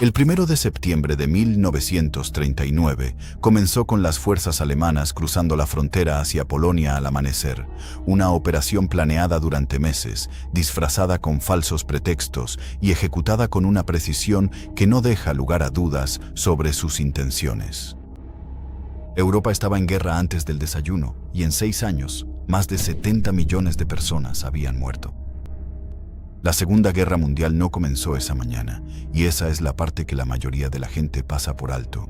El 1 de septiembre de 1939 comenzó con las fuerzas alemanas cruzando la frontera hacia Polonia al amanecer, una operación planeada durante meses, disfrazada con falsos pretextos y ejecutada con una precisión que no deja lugar a dudas sobre sus intenciones. Europa estaba en guerra antes del desayuno y en 6 años, más de 70 millones de personas habían muerto. La Segunda Guerra Mundial no comenzó esa mañana, y esa es la parte que la mayoría de la gente pasa por alto.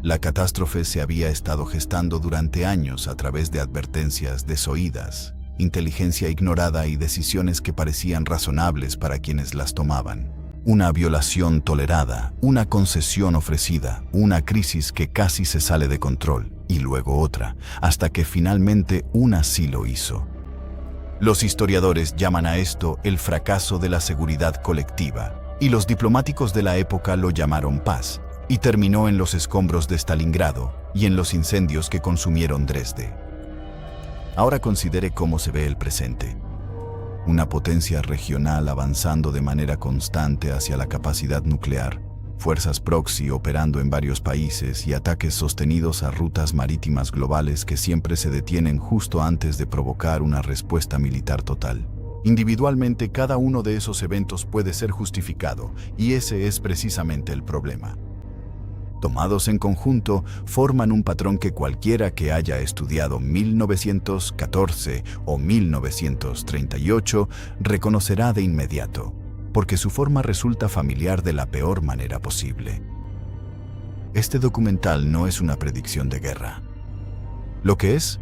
La catástrofe se había estado gestando durante años a través de advertencias desoídas, inteligencia ignorada y decisiones que parecían razonables para quienes las tomaban. Una violación tolerada, una concesión ofrecida, una crisis que casi se sale de control, y luego otra, hasta que finalmente una sí lo hizo. Los historiadores llaman a esto el fracaso de la seguridad colectiva, y los diplomáticos de la época lo llamaron paz, y terminó en los escombros de Stalingrado y en los incendios que consumieron Dresde. Ahora considere cómo se ve el presente. Una potencia regional avanzando de manera constante hacia la capacidad nuclear, fuerzas proxy operando en varios países y ataques sostenidos a rutas marítimas globales que siempre se detienen justo antes de provocar una respuesta militar total. Individualmente, cada uno de esos eventos puede ser justificado, y ese es precisamente el problema. Tomados en conjunto, forman un patrón que cualquiera que haya estudiado 1914 o 1938 reconocerá de inmediato, porque su forma resulta familiar de la peor manera posible. Este documental no es una predicción de guerra. Lo que es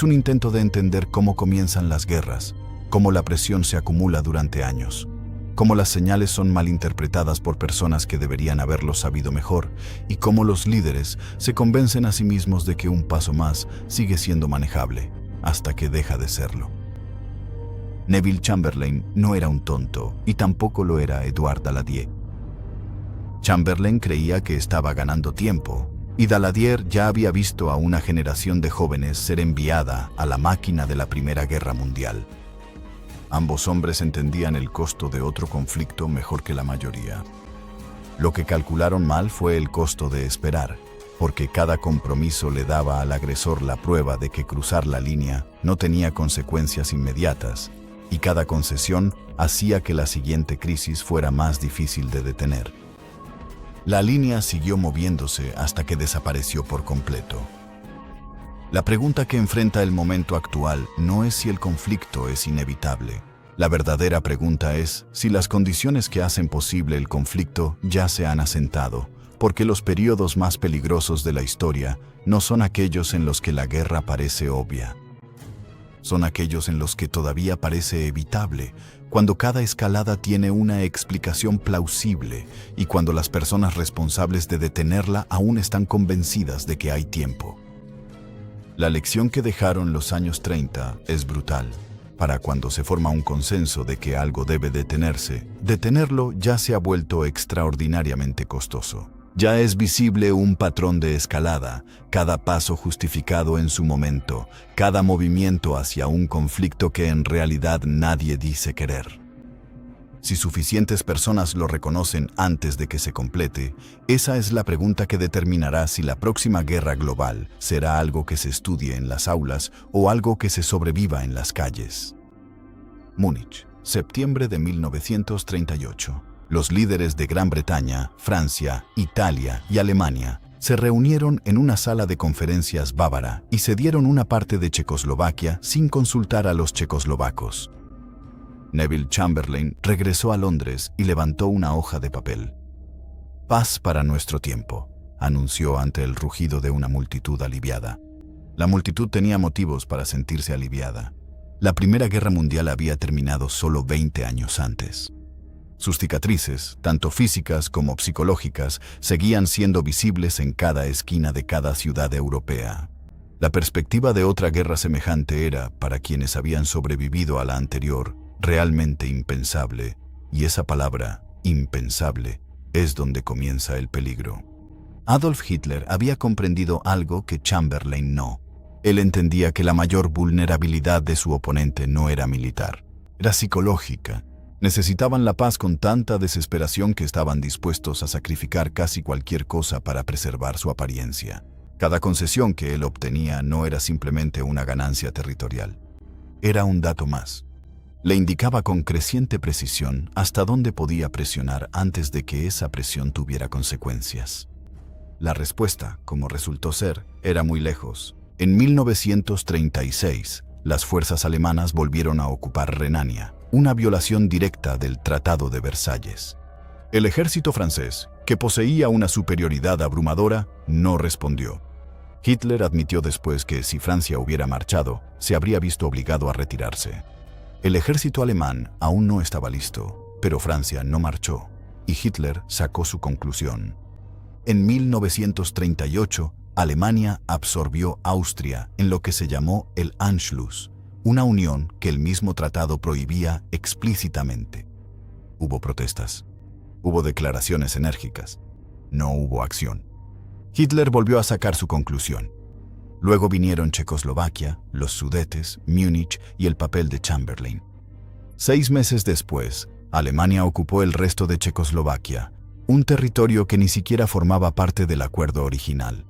un intento de entender cómo comienzan las guerras, cómo la presión se acumula durante años, cómo las señales son malinterpretadas por personas que deberían haberlo sabido mejor, y cómo los líderes se convencen a sí mismos de que un paso más sigue siendo manejable, hasta que deja de serlo. Neville Chamberlain no era un tonto, y tampoco lo era Edouard Daladier. Chamberlain creía que estaba ganando tiempo, y Daladier ya había visto a una generación de jóvenes ser enviada a la máquina de la Primera Guerra Mundial. Ambos hombres entendían el costo de otro conflicto mejor que la mayoría. Lo que calcularon mal fue el costo de esperar, porque cada compromiso le daba al agresor la prueba de que cruzar la línea no tenía consecuencias inmediatas, y cada concesión hacía que la siguiente crisis fuera más difícil de detener. La línea siguió moviéndose hasta que desapareció por completo. La pregunta que enfrenta el momento actual no es si el conflicto es inevitable. La verdadera pregunta es si las condiciones que hacen posible el conflicto ya se han asentado, porque los periodos más peligrosos de la historia no son aquellos en los que la guerra parece obvia. Son aquellos en los que todavía parece evitable, cuando cada escalada tiene una explicación plausible y cuando las personas responsables de detenerla aún están convencidas de que hay tiempo. La lección que dejaron los años 30 es brutal. Para cuando se forma un consenso de que algo debe detenerse, detenerlo ya se ha vuelto extraordinariamente costoso. Ya es visible un patrón de escalada, cada paso justificado en su momento, cada movimiento hacia un conflicto que en realidad nadie dice querer. Si suficientes personas lo reconocen antes de que se complete, esa es la pregunta que determinará si la próxima guerra global será algo que se estudie en las aulas o algo que se sobreviva en las calles. Múnich, septiembre de 1938. Los líderes de Gran Bretaña, Francia, Italia y Alemania se reunieron en una sala de conferencias bávara y cedieron una parte de Checoslovaquia sin consultar a los checoslovacos. Neville Chamberlain regresó a Londres y levantó una hoja de papel. «Paz para nuestro tiempo», anunció ante el rugido de una multitud aliviada. La multitud tenía motivos para sentirse aliviada. La Primera Guerra Mundial había terminado solo 20 años antes. Sus cicatrices, tanto físicas como psicológicas, seguían siendo visibles en cada esquina de cada ciudad europea. La perspectiva de otra guerra semejante era, para quienes habían sobrevivido a la anterior, realmente impensable, y esa palabra, impensable, es donde comienza el peligro. Adolf Hitler había comprendido algo que Chamberlain no. Él entendía que la mayor vulnerabilidad de su oponente no era militar, era psicológica, Necesitaban la paz con tanta desesperación que estaban dispuestos a sacrificar casi cualquier cosa para preservar su apariencia. Cada concesión que él obtenía no era simplemente una ganancia territorial. Era un dato más. Le indicaba con creciente precisión hasta dónde podía presionar antes de que esa presión tuviera consecuencias. La respuesta, como resultó ser, era muy lejos. En 1936, las fuerzas alemanas volvieron a ocupar Renania, una violación directa del Tratado de Versalles. El ejército francés, que poseía una superioridad abrumadora, no respondió. Hitler admitió después que si Francia hubiera marchado, se habría visto obligado a retirarse. El ejército alemán aún no estaba listo, pero Francia no marchó, y Hitler sacó su conclusión. En 1938, Alemania absorbió Austria en lo que se llamó el Anschluss, una unión que el mismo tratado prohibía explícitamente. Hubo protestas, hubo declaraciones enérgicas, no hubo acción. Hitler volvió a sacar su conclusión. Luego vinieron Checoslovaquia, los Sudetes, Múnich y el papel de Chamberlain. 6 meses después, Alemania ocupó el resto de Checoslovaquia, un territorio que ni siquiera formaba parte del acuerdo original.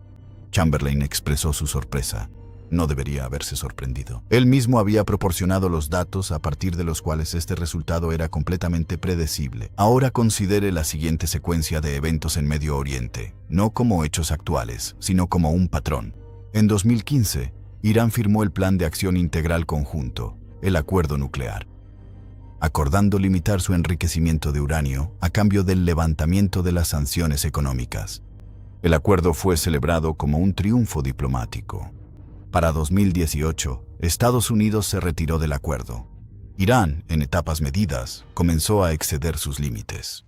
Chamberlain expresó su sorpresa. No debería haberse sorprendido. Él mismo había proporcionado los datos a partir de los cuales este resultado era completamente predecible. Ahora considere la siguiente secuencia de eventos en Medio Oriente, no como hechos actuales, sino como un patrón. En 2015, Irán firmó el Plan de Acción Integral Conjunto, el Acuerdo Nuclear, acordando limitar su enriquecimiento de uranio a cambio del levantamiento de las sanciones económicas. El acuerdo fue celebrado como un triunfo diplomático. Para 2018, Estados Unidos se retiró del acuerdo. Irán, en etapas medidas, comenzó a exceder sus límites.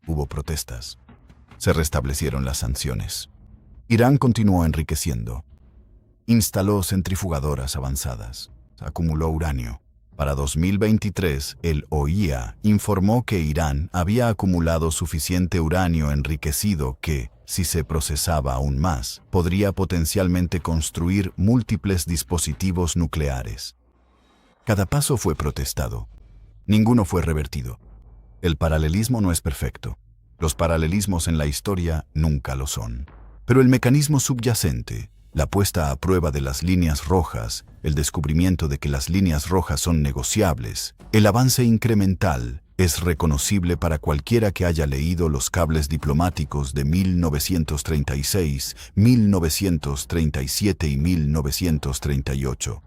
Hubo protestas. Se restablecieron las sanciones. Irán continuó enriqueciendo. Instaló centrifugadoras avanzadas. Acumuló uranio. Para 2023, el OIEA informó que Irán había acumulado suficiente uranio enriquecido que, si se procesaba aún más, podría potencialmente construir múltiples dispositivos nucleares. Cada paso fue protestado. Ninguno fue revertido. El paralelismo no es perfecto. Los paralelismos en la historia nunca lo son. Pero el mecanismo subyacente, la puesta a prueba de las líneas rojas, el descubrimiento de que las líneas rojas son negociables, el avance incremental, es reconocible para cualquiera que haya leído los cables diplomáticos de 1936, 1937 y 1938.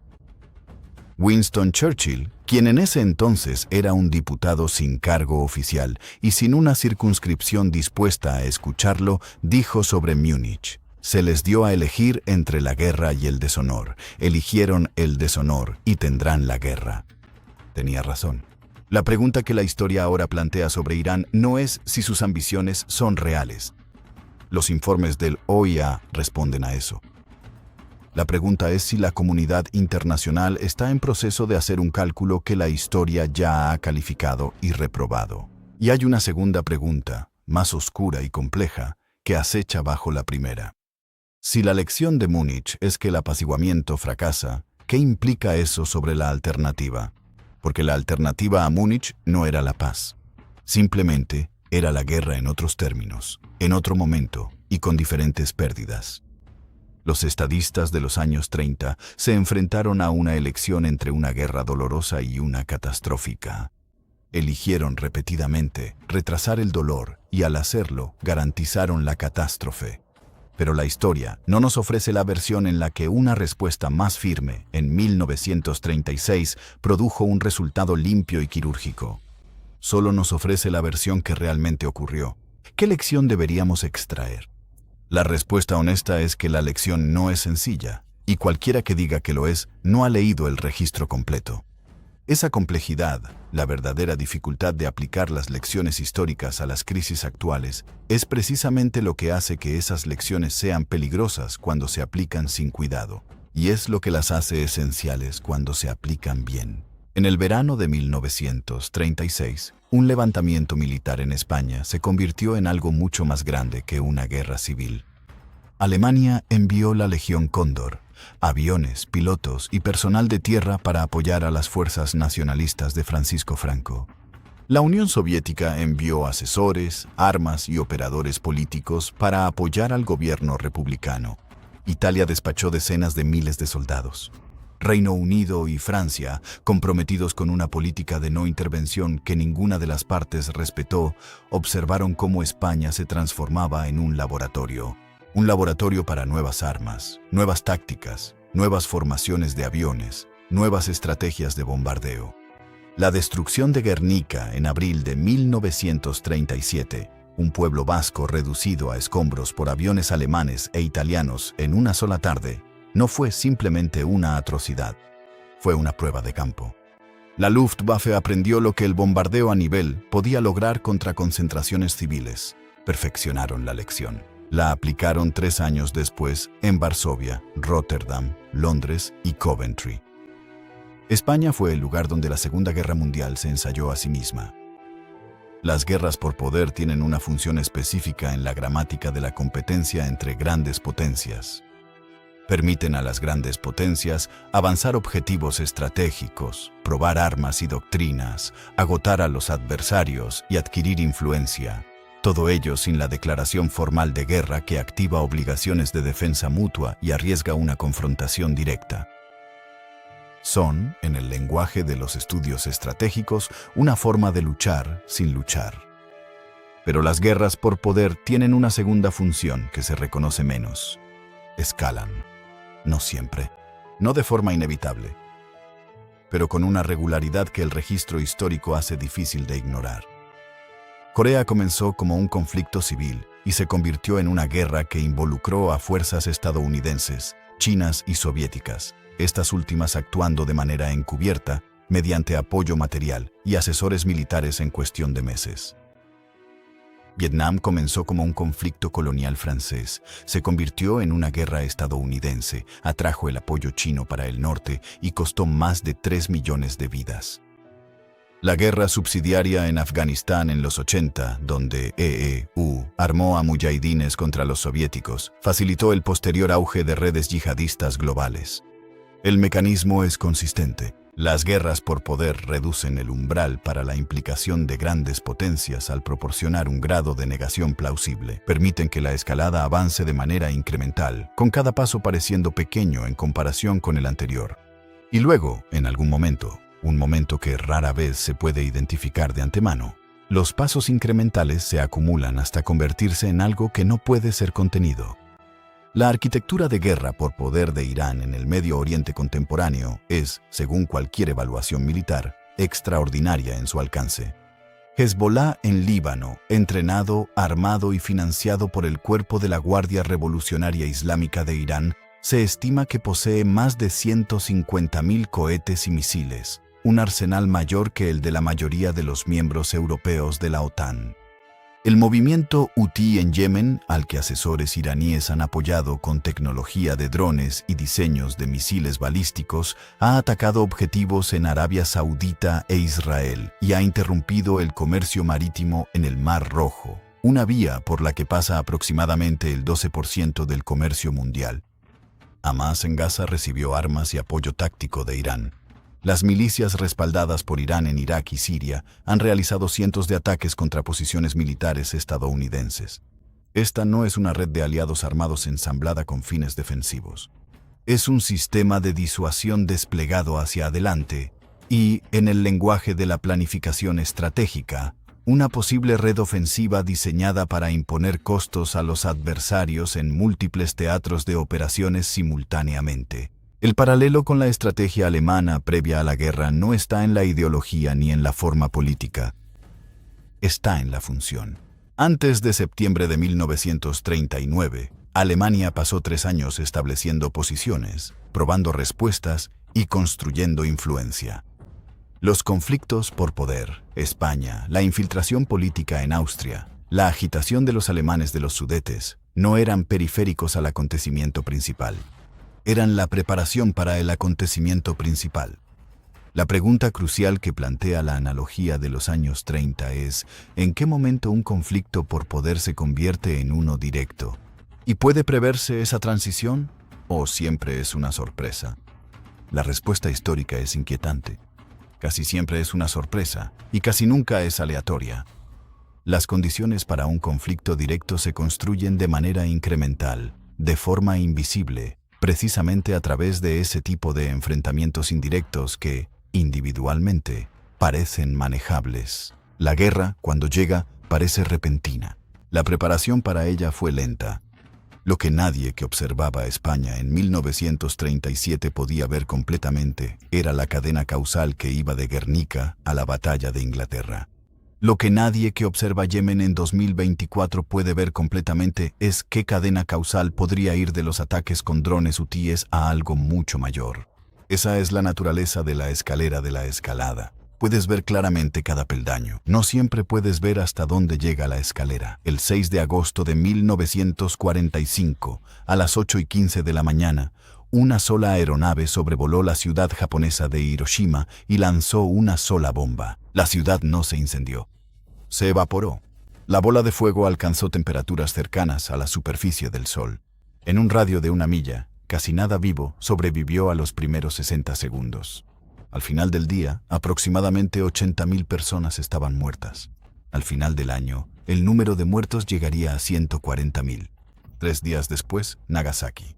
Winston Churchill, quien en ese entonces era un diputado sin cargo oficial y sin una circunscripción dispuesta a escucharlo, dijo sobre Múnich: se les dio a elegir entre la guerra y el deshonor. Eligieron el deshonor y tendrán la guerra. Tenía razón. La pregunta que la historia ahora plantea sobre Irán no es si sus ambiciones son reales. Los informes del OIEA responden a eso. La pregunta es si la comunidad internacional está en proceso de hacer un cálculo que la historia ya ha calificado y reprobado. Y hay una segunda pregunta, más oscura y compleja, que acecha bajo la primera. Si la lección de Múnich es que el apaciguamiento fracasa, ¿qué implica eso sobre la alternativa? Porque la alternativa a Múnich no era la paz. Simplemente era la guerra en otros términos, en otro momento y con diferentes pérdidas. Los estadistas de los años 30 se enfrentaron a una elección entre una guerra dolorosa y una catastrófica. Eligieron repetidamente retrasar el dolor y al hacerlo garantizaron la catástrofe. Pero la historia no nos ofrece la versión en la que una respuesta más firme, en 1936, produjo un resultado limpio y quirúrgico. Solo nos ofrece la versión que realmente ocurrió. ¿Qué lección deberíamos extraer? La respuesta honesta es que la lección no es sencilla, y cualquiera que diga que lo es, no ha leído el registro completo. Esa complejidad, la verdadera dificultad de aplicar las lecciones históricas a las crisis actuales, es precisamente lo que hace que esas lecciones sean peligrosas cuando se aplican sin cuidado, y es lo que las hace esenciales cuando se aplican bien. En el verano de 1936, un levantamiento militar en España se convirtió en algo mucho más grande que una guerra civil. Alemania envió la Legión Cóndor, aviones, pilotos y personal de tierra para apoyar a las fuerzas nacionalistas de Francisco Franco. La Unión Soviética envió asesores, armas y operadores políticos para apoyar al gobierno republicano. Italia despachó decenas de miles de soldados. Reino Unido y Francia, comprometidos con una política de no intervención que ninguna de las partes respetó, observaron cómo España se transformaba en un laboratorio para nuevas armas, nuevas tácticas, nuevas formaciones de aviones, nuevas estrategias de bombardeo. La destrucción de Guernica en abril de 1937, un pueblo vasco reducido a escombros por aviones alemanes e italianos en una sola tarde, no fue simplemente una atrocidad, fue una prueba de campo. La Luftwaffe aprendió lo que el bombardeo a nivel podía lograr contra concentraciones civiles. Perfeccionaron la lección. La aplicaron 3 años después en Varsovia, Rotterdam, Londres y Coventry. España fue el lugar donde la Segunda Guerra Mundial se ensayó a sí misma. Las guerras por poder tienen una función específica en la gramática de la competencia entre grandes potencias. Permiten a las grandes potencias avanzar objetivos estratégicos, probar armas y doctrinas, agotar a los adversarios y adquirir influencia. Todo ello sin la declaración formal de guerra que activa obligaciones de defensa mutua y arriesga una confrontación directa. Son, en el lenguaje de los estudios estratégicos, una forma de luchar sin luchar. Pero las guerras por poder tienen una segunda función que se reconoce menos. Escalan. No siempre, no de forma inevitable, pero con una regularidad que el registro histórico hace difícil de ignorar. Corea comenzó como un conflicto civil y se convirtió en una guerra que involucró a fuerzas estadounidenses, chinas y soviéticas, estas últimas actuando de manera encubierta mediante apoyo material y asesores militares en cuestión de meses. Vietnam comenzó como un conflicto colonial francés, se convirtió en una guerra estadounidense, atrajo el apoyo chino para el norte y costó más de 3 millones de vidas. La guerra subsidiaria en Afganistán en los 80, donde EEU armó a mujahidines contra los soviéticos, facilitó el posterior auge de redes yihadistas globales. El mecanismo es consistente. Las guerras por poder reducen el umbral para la implicación de grandes potencias al proporcionar un grado de negación plausible. Permiten que la escalada avance de manera incremental, con cada paso pareciendo pequeño en comparación con el anterior. Y luego, en algún momento, un momento que rara vez se puede identificar de antemano, los pasos incrementales se acumulan hasta convertirse en algo que no puede ser contenido. La arquitectura de guerra por poder de Irán en el Medio Oriente contemporáneo es, según cualquier evaluación militar, extraordinaria en su alcance. Hezbollah en Líbano, entrenado, armado y financiado por el Cuerpo de la Guardia Revolucionaria Islámica de Irán, se estima que posee más de 150.000 cohetes y misiles, un arsenal mayor que el de la mayoría de los miembros europeos de la OTAN. El movimiento Houthi en Yemen, al que asesores iraníes han apoyado con tecnología de drones y diseños de misiles balísticos, ha atacado objetivos en Arabia Saudita e Israel y ha interrumpido el comercio marítimo en el Mar Rojo, una vía por la que pasa aproximadamente el 12% del comercio mundial. Hamás en Gaza recibió armas y apoyo táctico de Irán. Las milicias respaldadas por Irán en Irak y Siria han realizado cientos de ataques contra posiciones militares estadounidenses. Esta no es una red de aliados armados ensamblada con fines defensivos. Es un sistema de disuasión desplegado hacia adelante y, en el lenguaje de la planificación estratégica, una posible red ofensiva diseñada para imponer costos a los adversarios en múltiples teatros de operaciones simultáneamente. El paralelo con la estrategia alemana previa a la guerra no está en la ideología ni en la forma política. Está en la función. Antes de septiembre de 1939, Alemania pasó 3 años estableciendo posiciones, probando respuestas y construyendo influencia. Los conflictos por poder, España, la infiltración política en Austria, la agitación de los alemanes de los Sudetes, no eran periféricos al acontecimiento principal. Eran la preparación para el acontecimiento principal. La pregunta crucial que plantea la analogía de los años 30 es, ¿en qué momento un conflicto por poder se convierte en uno directo? ¿Y puede preverse esa transición? ¿O siempre es una sorpresa? La respuesta histórica es inquietante. Casi siempre es una sorpresa y casi nunca es aleatoria. Las condiciones para un conflicto directo se construyen de manera incremental, de forma invisible, precisamente a través de ese tipo de enfrentamientos indirectos que, individualmente, parecen manejables. La guerra, cuando llega, parece repentina. La preparación para ella fue lenta. Lo que nadie que observaba a España en 1937 podía ver completamente era la cadena causal que iba de Guernica a la batalla de Inglaterra. Lo que nadie que observa Yemen en 2024 puede ver completamente es qué cadena causal podría ir de los ataques con drones hutíes a algo mucho mayor. Esa es la naturaleza de la escalera de la escalada. Puedes ver claramente cada peldaño. No siempre puedes ver hasta dónde llega la escalera. El 6 de agosto de 1945, a las 8:15 de la mañana, una sola aeronave sobrevoló la ciudad japonesa de Hiroshima y lanzó una sola bomba. La ciudad no se incendió. Se evaporó. La bola de fuego alcanzó temperaturas cercanas a la superficie del Sol. En un radio de 1 milla, casi nada vivo sobrevivió a los primeros 60 segundos. Al final del día, aproximadamente 80.000 personas estaban muertas. Al final del año, el número de muertos llegaría a 140.000. 3 días después, Nagasaki.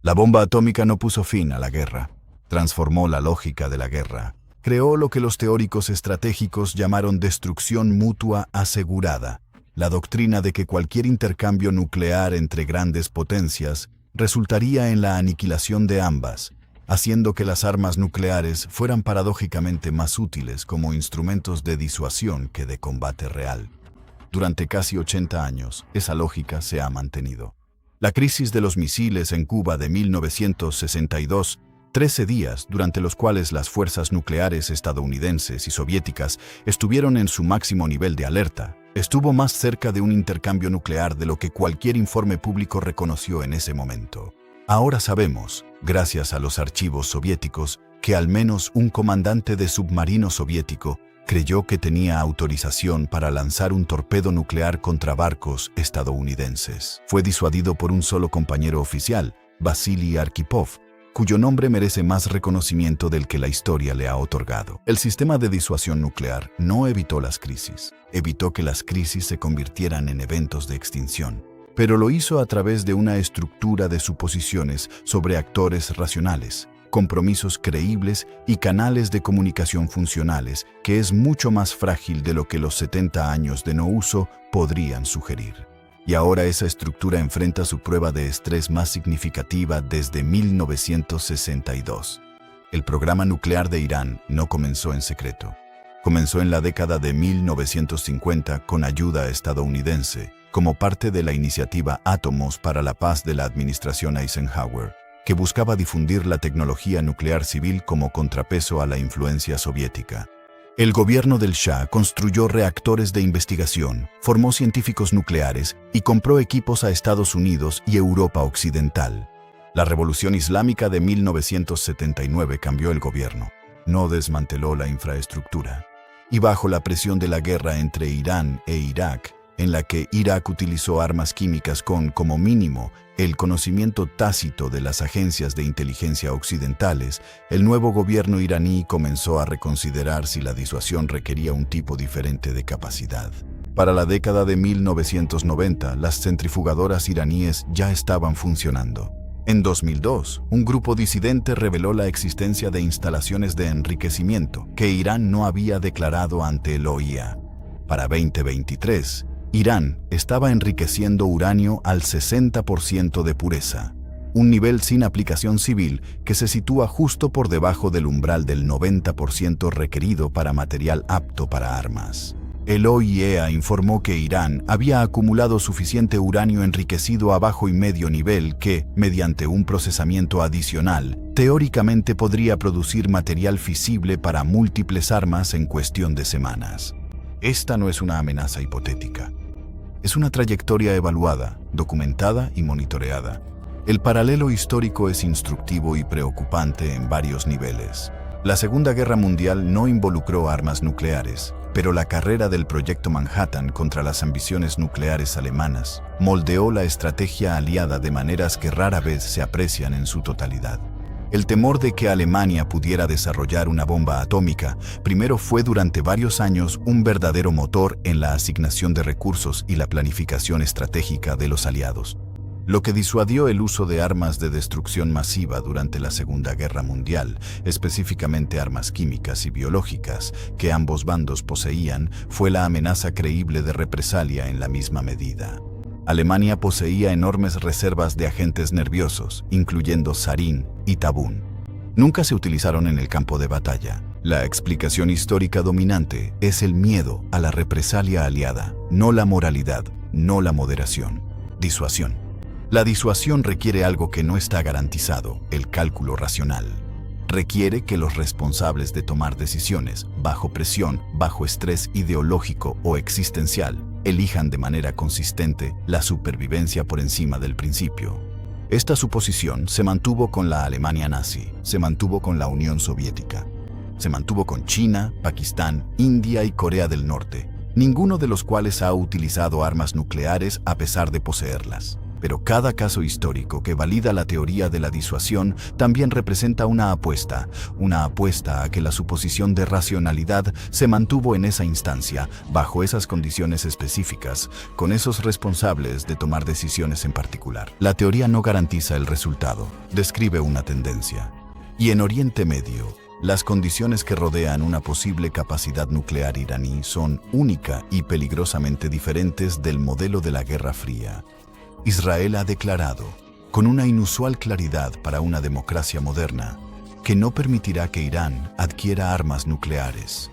La bomba atómica no puso fin a la guerra. Transformó la lógica de la guerra. Creó lo que los teóricos estratégicos llamaron destrucción mutua asegurada. La doctrina de que cualquier intercambio nuclear entre grandes potencias resultaría en la aniquilación de ambas, haciendo que las armas nucleares fueran paradójicamente más útiles como instrumentos de disuasión que de combate real. Durante casi 80 años, esa lógica se ha mantenido. La crisis de los misiles en Cuba de 1962, 13 días durante los cuales las fuerzas nucleares estadounidenses y soviéticas estuvieron en su máximo nivel de alerta, estuvo más cerca de un intercambio nuclear de lo que cualquier informe público reconoció en ese momento. Ahora sabemos, gracias a los archivos soviéticos, que al menos un comandante de submarino soviético creyó que tenía autorización para lanzar un torpedo nuclear contra barcos estadounidenses. Fue disuadido por un solo compañero oficial, Vasily Arkhipov, cuyo nombre merece más reconocimiento del que la historia le ha otorgado. El sistema de disuasión nuclear no evitó las crisis, evitó que las crisis se convirtieran en eventos de extinción, pero lo hizo a través de una estructura de suposiciones sobre actores racionales, compromisos creíbles y canales de comunicación funcionales, que es mucho más frágil de lo que los 70 años de no uso podrían sugerir. Y ahora esa estructura enfrenta su prueba de estrés más significativa desde 1962. El programa nuclear de Irán no comenzó en secreto. Comenzó en la década de 1950 con ayuda estadounidense, como parte de la iniciativa Átomos para la Paz de la administración Eisenhower, que buscaba difundir la tecnología nuclear civil como contrapeso a la influencia soviética. El gobierno del Shah construyó reactores de investigación, formó científicos nucleares y compró equipos a Estados Unidos y Europa Occidental. La Revolución Islámica de 1979 cambió el gobierno, no desmanteló la infraestructura. Y bajo la presión de la guerra entre Irán e Irak, en la que Irak utilizó armas químicas con, como mínimo, el conocimiento tácito de las agencias de inteligencia occidentales, el nuevo gobierno iraní comenzó a reconsiderar si la disuasión requería un tipo diferente de capacidad. Para la década de 1990, las centrifugadoras iraníes ya estaban funcionando. En 2002, un grupo disidente reveló la existencia de instalaciones de enriquecimiento que Irán no había declarado ante el OIA. Para 2023, Irán estaba enriqueciendo uranio al 60% de pureza, un nivel sin aplicación civil que se sitúa justo por debajo del umbral del 90% requerido para material apto para armas. El OIEA informó que Irán había acumulado suficiente uranio enriquecido a bajo y medio nivel que, mediante un procesamiento adicional, teóricamente podría producir material fisible para múltiples armas en cuestión de semanas. Esta no es una amenaza hipotética. Es una trayectoria evaluada, documentada y monitoreada. El paralelo histórico es instructivo y preocupante en varios niveles. La Segunda Guerra Mundial no involucró armas nucleares, pero la carrera del Proyecto Manhattan contra las ambiciones nucleares alemanas moldeó la estrategia aliada de maneras que rara vez se aprecian en su totalidad. El temor de que Alemania pudiera desarrollar una bomba atómica primero fue durante varios años un verdadero motor en la asignación de recursos y la planificación estratégica de los aliados, lo que disuadió el uso de armas de destrucción masiva durante la Segunda Guerra Mundial, específicamente armas químicas y biológicas que ambos bandos poseían, fue la amenaza creíble de represalia en la misma medida. Alemania poseía enormes reservas de agentes nerviosos, incluyendo sarín y tabún. Nunca se utilizaron en el campo de batalla. La explicación histórica dominante es el miedo a la represalia aliada, no la moralidad, no la moderación. Disuasión. La disuasión requiere algo que no está garantizado, el cálculo racional. Requiere que los responsables de tomar decisiones, bajo presión, bajo estrés ideológico o existencial, elijan de manera consistente la supervivencia por encima del principio. Esta suposición se mantuvo con la Alemania nazi, se mantuvo con la Unión Soviética, se mantuvo con China, Pakistán, India y Corea del Norte, ninguno de los cuales ha utilizado armas nucleares a pesar de poseerlas. Pero cada caso histórico que valida la teoría de la disuasión también representa una apuesta a que la suposición de racionalidad se mantuvo en esa instancia, bajo esas condiciones específicas, con esos responsables de tomar decisiones en particular. La teoría no garantiza el resultado, describe una tendencia. Y en Oriente Medio, las condiciones que rodean una posible capacidad nuclear iraní son única y peligrosamente diferentes del modelo de la Guerra Fría. Israel ha declarado, con una inusual claridad para una democracia moderna, que no permitirá que Irán adquiera armas nucleares.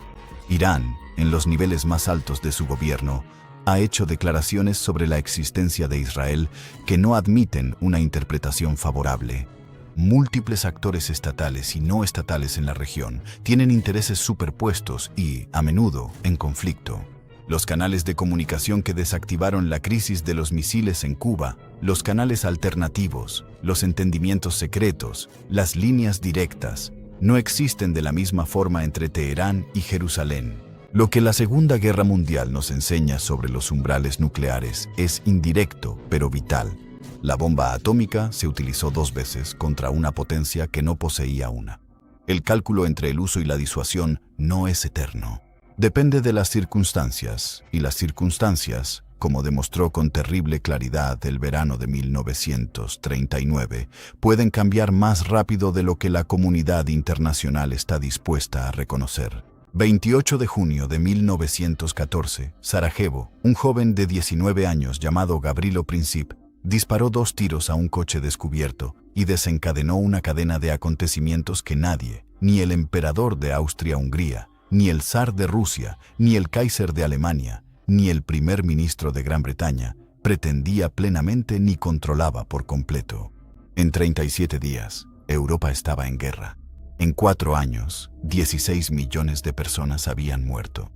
Irán, en los niveles más altos de su gobierno, ha hecho declaraciones sobre la existencia de Israel que no admiten una interpretación favorable. Múltiples actores estatales y no estatales en la región tienen intereses superpuestos y, a menudo, en conflicto. Los canales de comunicación que desactivaron la crisis de los misiles en Cuba, los canales alternativos, los entendimientos secretos, las líneas directas, no existen de la misma forma entre Teherán y Jerusalén. Lo que la Segunda Guerra Mundial nos enseña sobre los umbrales nucleares es indirecto, pero vital. La bomba atómica se utilizó 2 veces contra una potencia que no poseía una. El cálculo entre el uso y la disuasión no es eterno. Depende de las circunstancias, y las circunstancias, como demostró con terrible claridad el verano de 1939, pueden cambiar más rápido de lo que la comunidad internacional está dispuesta a reconocer. 28 de junio de 1914, Sarajevo, un joven de 19 años llamado Gavrilo Princip, disparó 2 tiros a un coche descubierto y desencadenó una cadena de acontecimientos que nadie, ni el emperador de Austria-Hungría, ni el zar de Rusia, ni el Kaiser de Alemania, ni el primer ministro de Gran Bretaña pretendía plenamente ni controlaba por completo. En 37 días, Europa estaba en guerra. En 4 años, 16 millones de personas habían muerto.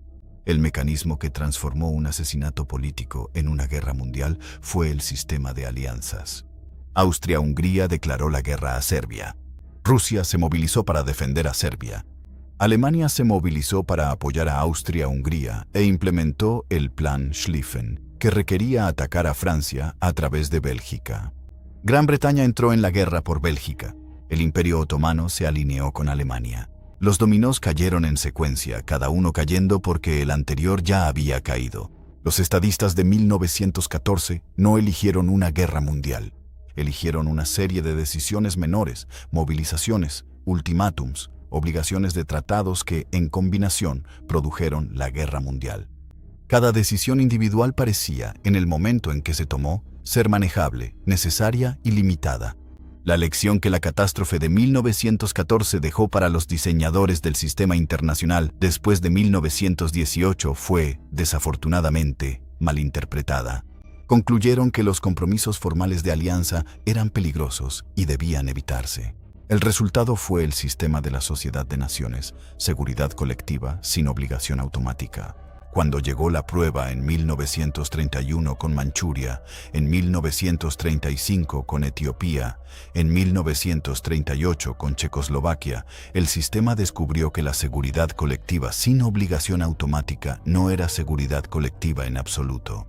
El mecanismo que transformó un asesinato político en una guerra mundial fue el sistema de alianzas. Austria-Hungría declaró la guerra a Serbia. Rusia se movilizó para defender a Serbia. Alemania se movilizó para apoyar a Austria-Hungría e implementó el Plan Schlieffen, que requería atacar a Francia a través de Bélgica. Gran Bretaña entró en la guerra por Bélgica. El Imperio Otomano se alineó con Alemania. Los dominós cayeron en secuencia, cada uno cayendo porque el anterior ya había caído. Los estadistas de 1914 no eligieron una guerra mundial. Eligieron una serie de decisiones menores, movilizaciones, ultimátums, obligaciones de tratados que, en combinación, produjeron la guerra mundial. Cada decisión individual parecía, en el momento en que se tomó, ser manejable, necesaria y limitada. La lección que la catástrofe de 1914 dejó para los diseñadores del sistema internacional después de 1918 fue, desafortunadamente, malinterpretada. Concluyeron que los compromisos formales de alianza eran peligrosos y debían evitarse. El resultado fue el sistema de la Sociedad de Naciones, seguridad colectiva sin obligación automática. Cuando llegó la prueba en 1931 con Manchuria, en 1935 con Etiopía, en 1938 con Checoslovaquia, el sistema descubrió que la seguridad colectiva sin obligación automática no era seguridad colectiva en absoluto.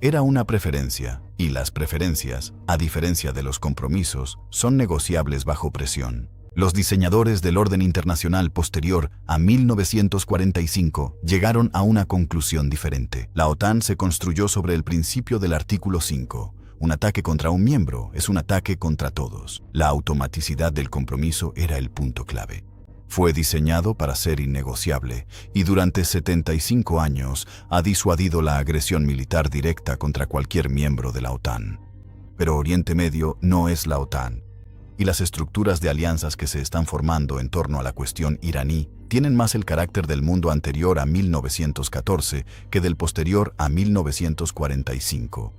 Era una preferencia, y las preferencias, a diferencia de los compromisos, son negociables bajo presión. Los diseñadores del orden internacional posterior a 1945 llegaron a una conclusión diferente. La OTAN se construyó sobre el principio del artículo 5. Un ataque contra un miembro es un ataque contra todos. La automaticidad del compromiso era el punto clave. Fue diseñado para ser innegociable y durante 75 años ha disuadido la agresión militar directa contra cualquier miembro de la OTAN. Pero Oriente Medio no es la OTAN, y las estructuras de alianzas que se están formando en torno a la cuestión iraní tienen más el carácter del mundo anterior a 1914 que del posterior a 1945.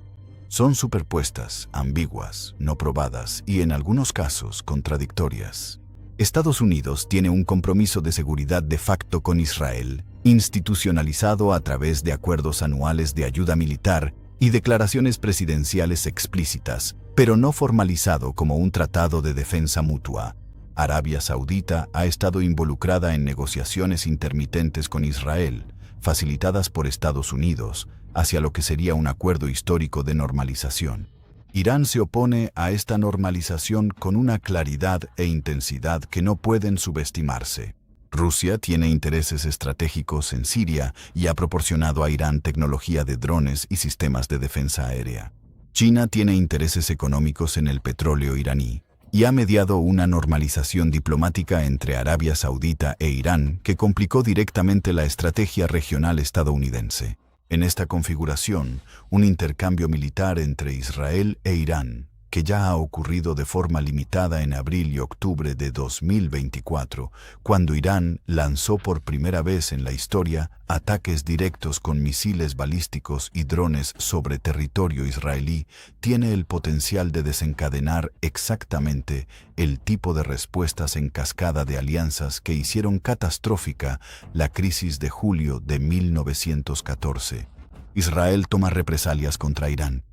Son superpuestas, ambiguas, no probadas y en algunos casos contradictorias. Estados Unidos tiene un compromiso de seguridad de facto con Israel, institucionalizado a través de acuerdos anuales de ayuda militar y declaraciones presidenciales explícitas, pero no formalizado como un tratado de defensa mutua. Arabia Saudita ha estado involucrada en negociaciones intermitentes con Israel, facilitadas por Estados Unidos, hacia lo que sería un acuerdo histórico de normalización. Irán se opone a esta normalización con una claridad e intensidad que no pueden subestimarse. Rusia tiene intereses estratégicos en Siria y ha proporcionado a Irán tecnología de drones y sistemas de defensa aérea. China tiene intereses económicos en el petróleo iraní y ha mediado una normalización diplomática entre Arabia Saudita e Irán que complicó directamente la estrategia regional estadounidense. En esta configuración, un intercambio militar entre Israel e Irán, que ya ha ocurrido de forma limitada en abril y octubre de 2024, cuando Irán lanzó por primera vez en la historia ataques directos con misiles balísticos y drones sobre territorio israelí, tiene el potencial de desencadenar exactamente el tipo de respuestas en cascada de alianzas que hicieron catastrófica la crisis de julio de 1914. Israel toma represalias contra Irán.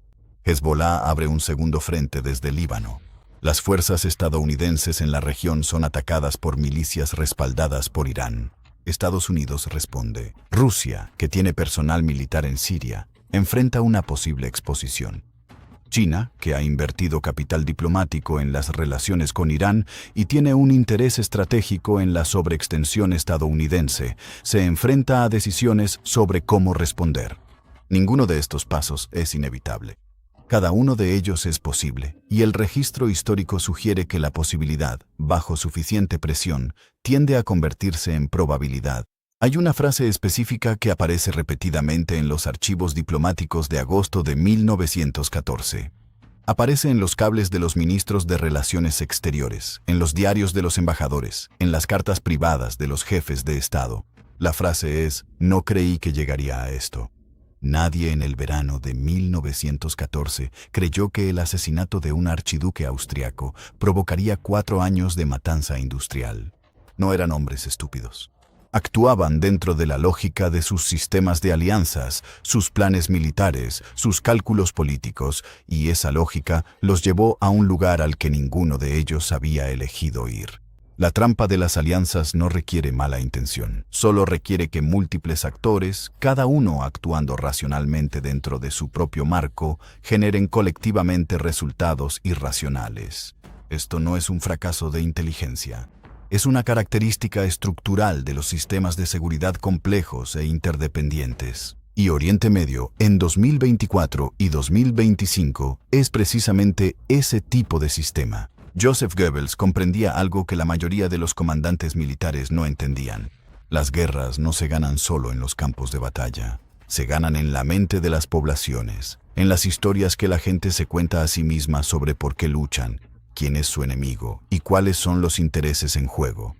Hezbollah abre un segundo frente desde Líbano. Las fuerzas estadounidenses en la región son atacadas por milicias respaldadas por Irán. Estados Unidos responde. Rusia, que tiene personal militar en Siria, enfrenta una posible exposición. China, que ha invertido capital diplomático en las relaciones con Irán y tiene un interés estratégico en la sobreextensión estadounidense, se enfrenta a decisiones sobre cómo responder. Ninguno de estos pasos es inevitable. Cada uno de ellos es posible, y el registro histórico sugiere que la posibilidad, bajo suficiente presión, tiende a convertirse en probabilidad. Hay una frase específica que aparece repetidamente en los archivos diplomáticos de agosto de 1914. Aparece en los cables de los ministros de Relaciones Exteriores, en los diarios de los embajadores, en las cartas privadas de los jefes de Estado. La frase es: no creí que llegaría a esto. Nadie en el verano de 1914 creyó que el asesinato de un archiduque austriaco provocaría 4 años de matanza industrial. No eran hombres estúpidos. Actuaban dentro de la lógica de sus sistemas de alianzas, sus planes militares, sus cálculos políticos, y esa lógica los llevó a un lugar al que ninguno de ellos había elegido ir. La trampa de las alianzas no requiere mala intención, solo requiere que múltiples actores, cada uno actuando racionalmente dentro de su propio marco, generen colectivamente resultados irracionales. Esto no es un fracaso de inteligencia. Es una característica estructural de los sistemas de seguridad complejos e interdependientes. Y Oriente Medio, en 2024 y 2025, es precisamente ese tipo de sistema. Joseph Goebbels comprendía algo que la mayoría de los comandantes militares no entendían. Las guerras no se ganan solo en los campos de batalla. Se ganan en la mente de las poblaciones, en las historias que la gente se cuenta a sí misma sobre por qué luchan, quién es su enemigo y cuáles son los intereses en juego.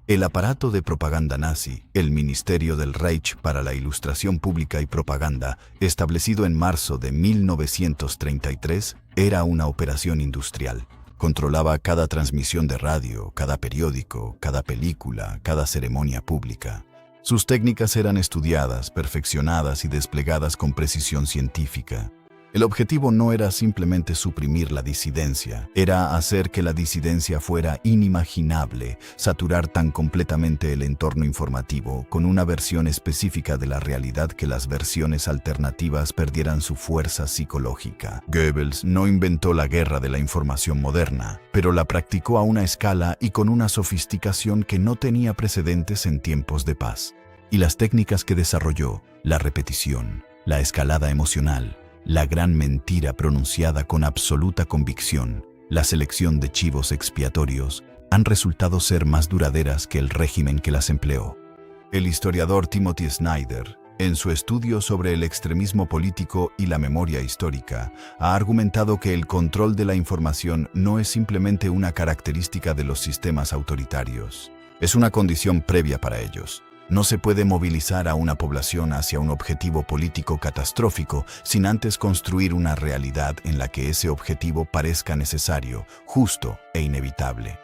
El aparato de propaganda nazi, el Ministerio del Reich para la Ilustración Pública y Propaganda, establecido en marzo de 1933, era una operación industrial. Controlaba cada transmisión de radio, cada periódico, cada película, cada ceremonia pública. Sus técnicas eran estudiadas, perfeccionadas y desplegadas con precisión científica. El objetivo no era simplemente suprimir la disidencia, era hacer que la disidencia fuera inimaginable, saturar tan completamente el entorno informativo con una versión específica de la realidad que las versiones alternativas perdieran su fuerza psicológica. Goebbels no inventó la guerra de la información moderna, pero la practicó a una escala y con una sofisticación que no tenía precedentes en tiempos de paz. Y las técnicas que desarrolló, la repetición, la escalada emocional, la gran mentira pronunciada con absoluta convicción, la selección de chivos expiatorios, han resultado ser más duraderas que el régimen que las empleó. El historiador Timothy Snyder, en su estudio sobre el extremismo político y la memoria histórica, ha argumentado que el control de la información no es simplemente una característica de los sistemas autoritarios. Es una condición previa para ellos. No se puede movilizar a una población hacia un objetivo político catastrófico sin antes construir una realidad en la que ese objetivo parezca necesario, justo e inevitable.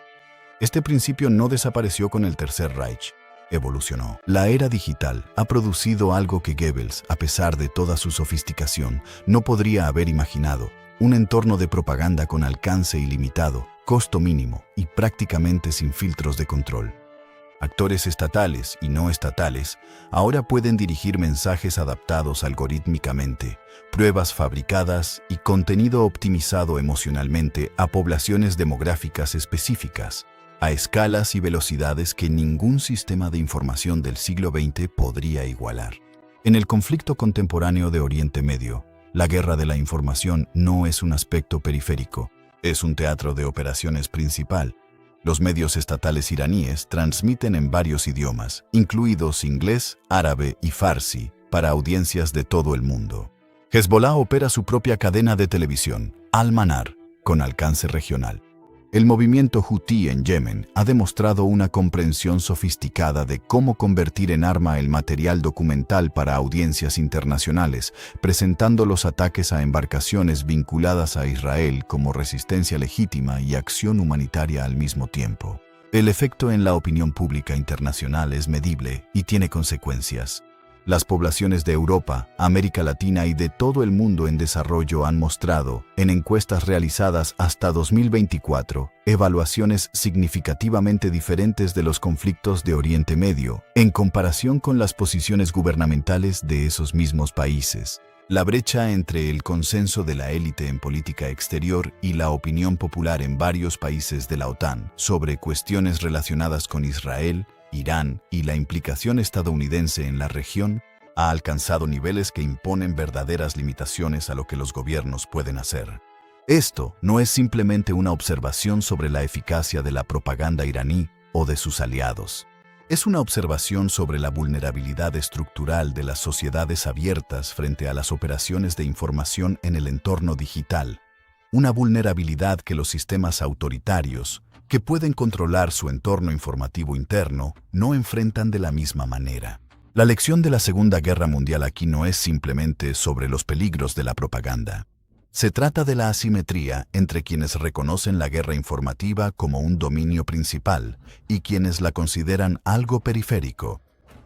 Este principio no desapareció con el Tercer Reich, evolucionó. La era digital ha producido algo que Goebbels, a pesar de toda su sofisticación, no podría haber imaginado: un entorno de propaganda con alcance ilimitado, costo mínimo y prácticamente sin filtros de control. Actores estatales y no estatales ahora pueden dirigir mensajes adaptados algorítmicamente, pruebas fabricadas y contenido optimizado emocionalmente a poblaciones demográficas específicas, a escalas y velocidades que ningún sistema de información del siglo XX podría igualar. En el conflicto contemporáneo de Oriente Medio, la guerra de la información no es un aspecto periférico, es un teatro de operaciones principal. Los medios estatales iraníes transmiten en varios idiomas, incluidos inglés, árabe y farsi, para audiencias de todo el mundo. Hezbollah opera su propia cadena de televisión, Al-Manar, con alcance regional. El movimiento Hutí en Yemen ha demostrado una comprensión sofisticada de cómo convertir en arma el material documental para audiencias internacionales, presentando los ataques a embarcaciones vinculadas a Israel como resistencia legítima y acción humanitaria al mismo tiempo. El efecto en la opinión pública internacional es medible y tiene consecuencias. Las poblaciones de Europa, América Latina y de todo el mundo en desarrollo han mostrado, en encuestas realizadas hasta 2024, evaluaciones significativamente diferentes de los conflictos de Oriente Medio, en comparación con las posiciones gubernamentales de esos mismos países. La brecha entre el consenso de la élite en política exterior y la opinión popular en varios países de la OTAN sobre cuestiones relacionadas con Israel, Irán y la implicación estadounidense en la región ha alcanzado niveles que imponen verdaderas limitaciones a lo que los gobiernos pueden hacer. Esto no es simplemente una observación sobre la eficacia de la propaganda iraní o de sus aliados. Es una observación sobre la vulnerabilidad estructural de las sociedades abiertas frente a las operaciones de información en el entorno digital, una vulnerabilidad que los sistemas autoritarios, que pueden controlar su entorno informativo interno, no enfrentan de la misma manera. La lección de la Segunda Guerra Mundial aquí no es simplemente sobre los peligros de la propaganda. Se trata de la asimetría entre quienes reconocen la guerra informativa como un dominio principal y quienes la consideran algo periférico.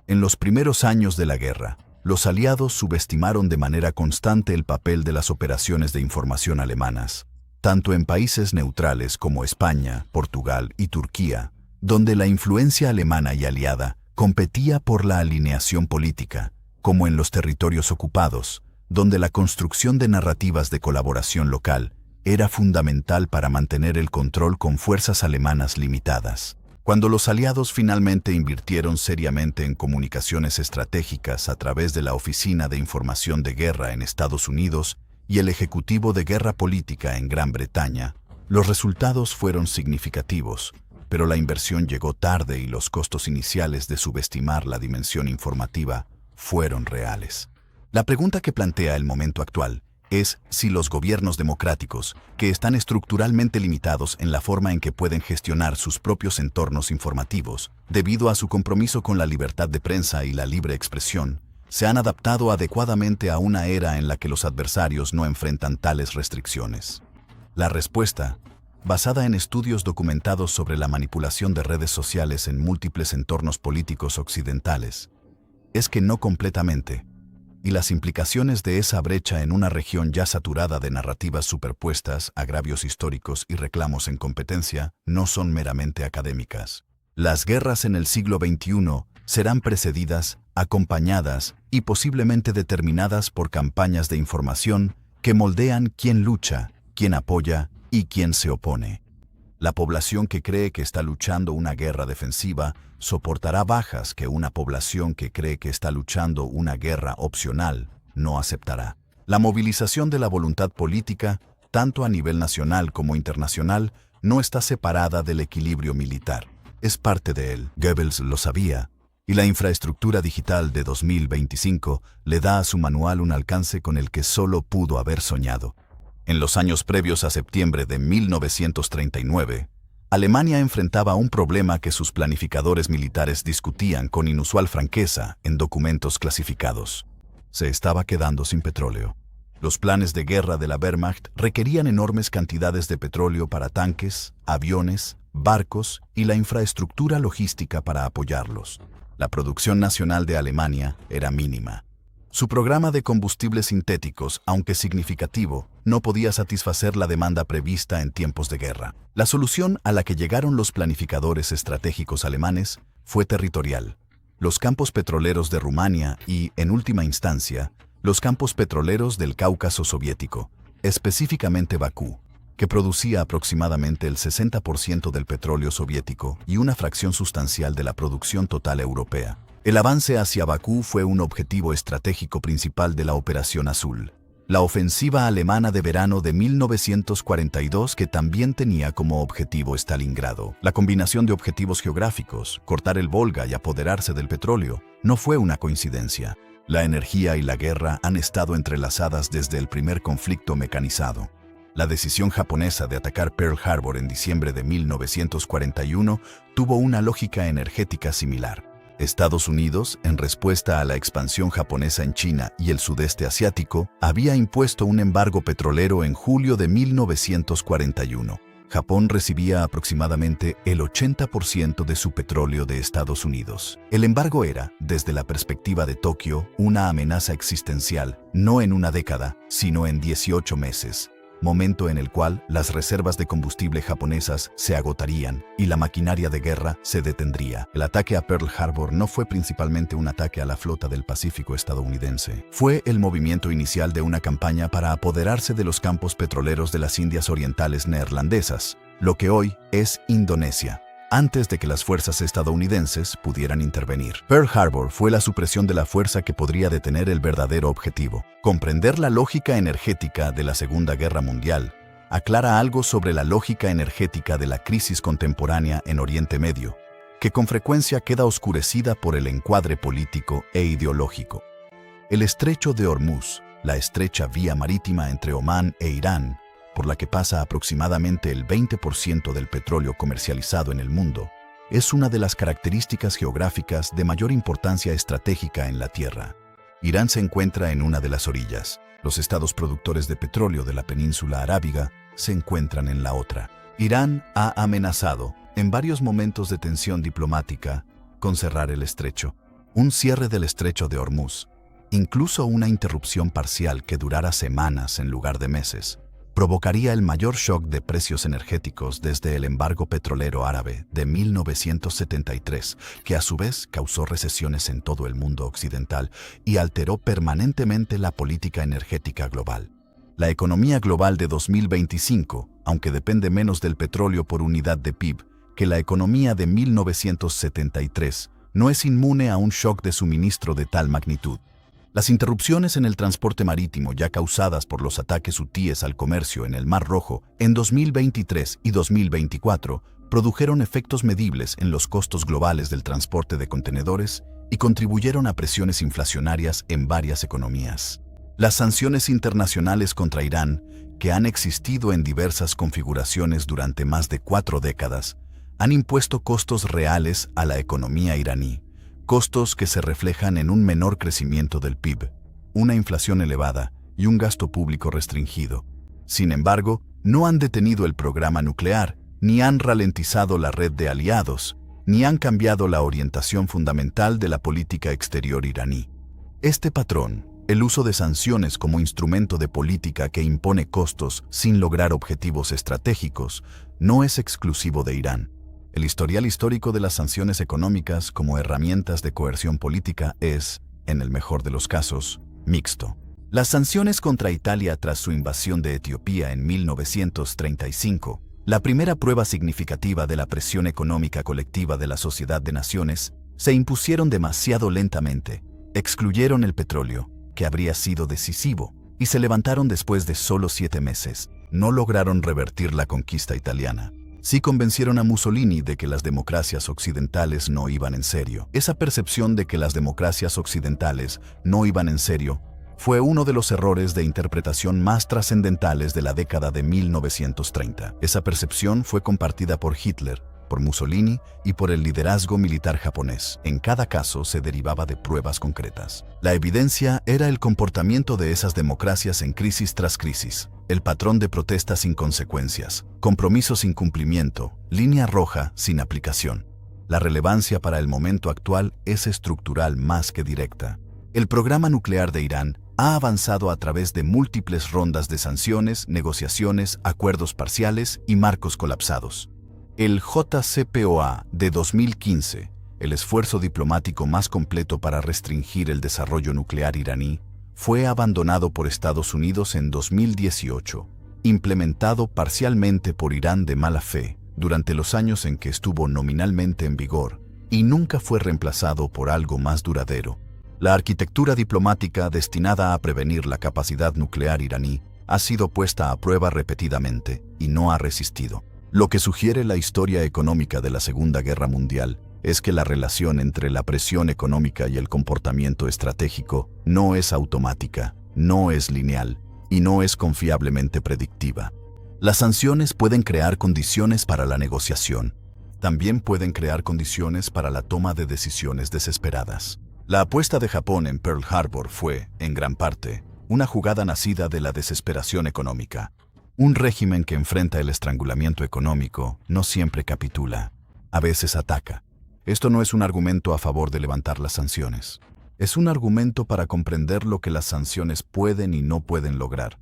En los primeros años de la guerra, los aliados subestimaron de manera constante el papel de las operaciones de información alemanas, tanto en países neutrales como España, Portugal y Turquía, donde la influencia alemana y aliada competía por la alineación política, como en los territorios ocupados, donde la construcción de narrativas de colaboración local era fundamental para mantener el control con fuerzas alemanas limitadas. Cuando los aliados finalmente invirtieron seriamente en comunicaciones estratégicas a través de la Oficina de Información de Guerra en Estados Unidos y el Ejecutivo de Guerra Política en Gran Bretaña, los resultados fueron significativos, pero la inversión llegó tarde y los costos iniciales de subestimar la dimensión informativa fueron reales. La pregunta que plantea el momento actual es si los gobiernos democráticos, que están estructuralmente limitados en la forma en que pueden gestionar sus propios entornos informativos, debido a su compromiso con la libertad de prensa y la libre expresión, se han adaptado adecuadamente a una era en la que los adversarios no enfrentan tales restricciones. La respuesta, basada en estudios documentados sobre la manipulación de redes sociales en múltiples entornos políticos occidentales, es que no completamente. y las implicaciones de esa brecha en una región ya saturada de narrativas superpuestas, agravios históricos y reclamos en competencia, no son meramente académicas. Las guerras en el siglo XXI serán precedidas, acompañadas y posiblemente determinadas por campañas de información que moldean quién lucha, quién apoya y quién se opone. La población que cree que está luchando una guerra defensiva soportará bajas que una población que cree que está luchando una guerra opcional no aceptará. La movilización de la voluntad política, tanto a nivel nacional como internacional, no está separada del equilibrio militar. Es parte de él. Goebbels lo sabía, y la infraestructura digital de 2025 le da a su manual un alcance con el que solo pudo haber soñado. En los años previos a septiembre de 1939, Alemania enfrentaba un problema que sus planificadores militares discutían con inusual franqueza en documentos clasificados. Se estaba quedando sin petróleo. Los planes de guerra de la Wehrmacht requerían enormes cantidades de petróleo para tanques, aviones, barcos y la infraestructura logística para apoyarlos. La producción nacional de Alemania era mínima. Su programa de combustibles sintéticos, aunque significativo, no podía satisfacer la demanda prevista en tiempos de guerra. La solución a la que llegaron los planificadores estratégicos alemanes fue territorial. Los campos petroleros de Rumania y, en última instancia, los campos petroleros del Cáucaso soviético, específicamente Bakú, que producía aproximadamente el 60% del petróleo soviético y una fracción sustancial de la producción total europea. El avance hacia Bakú fue un objetivo estratégico principal de la Operación Azul, la ofensiva alemana de verano de 1942 que también tenía como objetivo Stalingrado. La combinación de objetivos geográficos, cortar el Volga y apoderarse del petróleo, no fue una coincidencia. La energía y la guerra han estado entrelazadas desde el primer conflicto mecanizado. La decisión japonesa de atacar Pearl Harbor en diciembre de 1941 tuvo una lógica energética similar. Estados Unidos, en respuesta a la expansión japonesa en China y el sudeste asiático, había impuesto un embargo petrolero en julio de 1941. Japón recibía aproximadamente el 80% de su petróleo de Estados Unidos. El embargo era, desde la perspectiva de Tokio, una amenaza existencial, no en una década, sino en 18 meses. Momento en el cual las reservas de combustible japonesas se agotarían y la maquinaria de guerra se detendría. El ataque a Pearl Harbor no fue principalmente un ataque a la flota del Pacífico estadounidense. Fue el movimiento inicial de una campaña para apoderarse de los campos petroleros de las Indias Orientales neerlandesas, lo que hoy es Indonesia, antes de que las fuerzas estadounidenses pudieran intervenir. Pearl Harbor fue la supresión de la fuerza que podría detener el verdadero objetivo. Comprender la lógica energética de la Segunda Guerra Mundial aclara algo sobre la lógica energética de la crisis contemporánea en Oriente Medio, que con frecuencia queda oscurecida por el encuadre político e ideológico. El Estrecho de Hormuz, la estrecha vía marítima entre Omán e Irán, por la que pasa aproximadamente el 20% del petróleo comercializado en el mundo, es una de las características geográficas de mayor importancia estratégica en la Tierra. Irán se encuentra en una de las orillas. Los estados productores de petróleo de la península arábiga se encuentran en la otra. Irán ha amenazado, en varios momentos de tensión diplomática, con cerrar el estrecho, un cierre del Estrecho de Hormuz, incluso una interrupción parcial que durara semanas en lugar de meses, provocaría el mayor shock de precios energéticos desde el embargo petrolero árabe de 1973, que a su vez causó recesiones en todo el mundo occidental y alteró permanentemente la política energética global. La economía global de 2025, aunque depende menos del petróleo por unidad de PIB que la economía de 1973, no es inmune a un shock de suministro de tal magnitud. Las interrupciones en el transporte marítimo ya causadas por los ataques hutíes al comercio en el Mar Rojo en 2023 y 2024 produjeron efectos medibles en los costos globales del transporte de contenedores y contribuyeron a presiones inflacionarias en varias economías. Las sanciones internacionales contra Irán, que han existido en diversas configuraciones durante más de 4 décadas, han impuesto costos reales a la economía iraní. Costos que se reflejan en un menor crecimiento del PIB, una inflación elevada y un gasto público restringido. Sin embargo, no han detenido el programa nuclear, ni han ralentizado la red de aliados, ni han cambiado la orientación fundamental de la política exterior iraní. Este patrón, El uso de sanciones como instrumento de política que impone costos sin lograr objetivos estratégicos no es exclusivo de Irán. El historial histórico de las sanciones económicas como herramientas de coerción política es, en el mejor de los casos, mixto. Las sanciones contra Italia tras su invasión de Etiopía en 1935, la primera prueba significativa de la presión económica colectiva de la Sociedad de Naciones, se impusieron demasiado lentamente, excluyeron el petróleo, que habría sido decisivo, y se levantaron después de solo 7 meses. No lograron revertir la conquista italiana. Sí convencieron a Mussolini de que las democracias occidentales no iban en serio. Esa percepción de que las democracias occidentales no iban en serio fue uno de los errores de interpretación más trascendentales de la década de 1930. Esa percepción fue compartida por Hitler, por Mussolini y por el liderazgo militar japonés. En cada caso se derivaba de pruebas concretas. La evidencia era el comportamiento de esas democracias en crisis tras crisis, el patrón de protestas sin consecuencias, compromisos sin cumplimiento, línea roja sin aplicación. La relevancia para el momento actual es estructural más que directa. El programa nuclear de Irán ha avanzado a través de múltiples rondas de sanciones, negociaciones, acuerdos parciales y marcos colapsados. El JCPOA de 2015, el esfuerzo diplomático más completo para restringir el desarrollo nuclear iraní, fue abandonado por Estados Unidos en 2018, implementado parcialmente por Irán de mala fe durante los años en que estuvo nominalmente en vigor y nunca fue reemplazado por algo más duradero. La arquitectura diplomática destinada a prevenir la capacidad nuclear iraní ha sido puesta a prueba repetidamente y no ha resistido. Lo que sugiere la historia económica de la Segunda Guerra Mundial es que la relación entre la presión económica y el comportamiento estratégico no es automática, no es lineal y no es confiablemente predictiva. Las sanciones pueden crear condiciones para la negociación. También pueden crear condiciones para la toma de decisiones desesperadas. La apuesta de Japón en Pearl Harbor fue, en gran parte, una jugada nacida de la desesperación económica. Un régimen que enfrenta el estrangulamiento económico no siempre capitula, a veces ataca. Esto no es un argumento a favor de levantar las sanciones. Es un argumento para comprender lo que las sanciones pueden y no pueden lograr,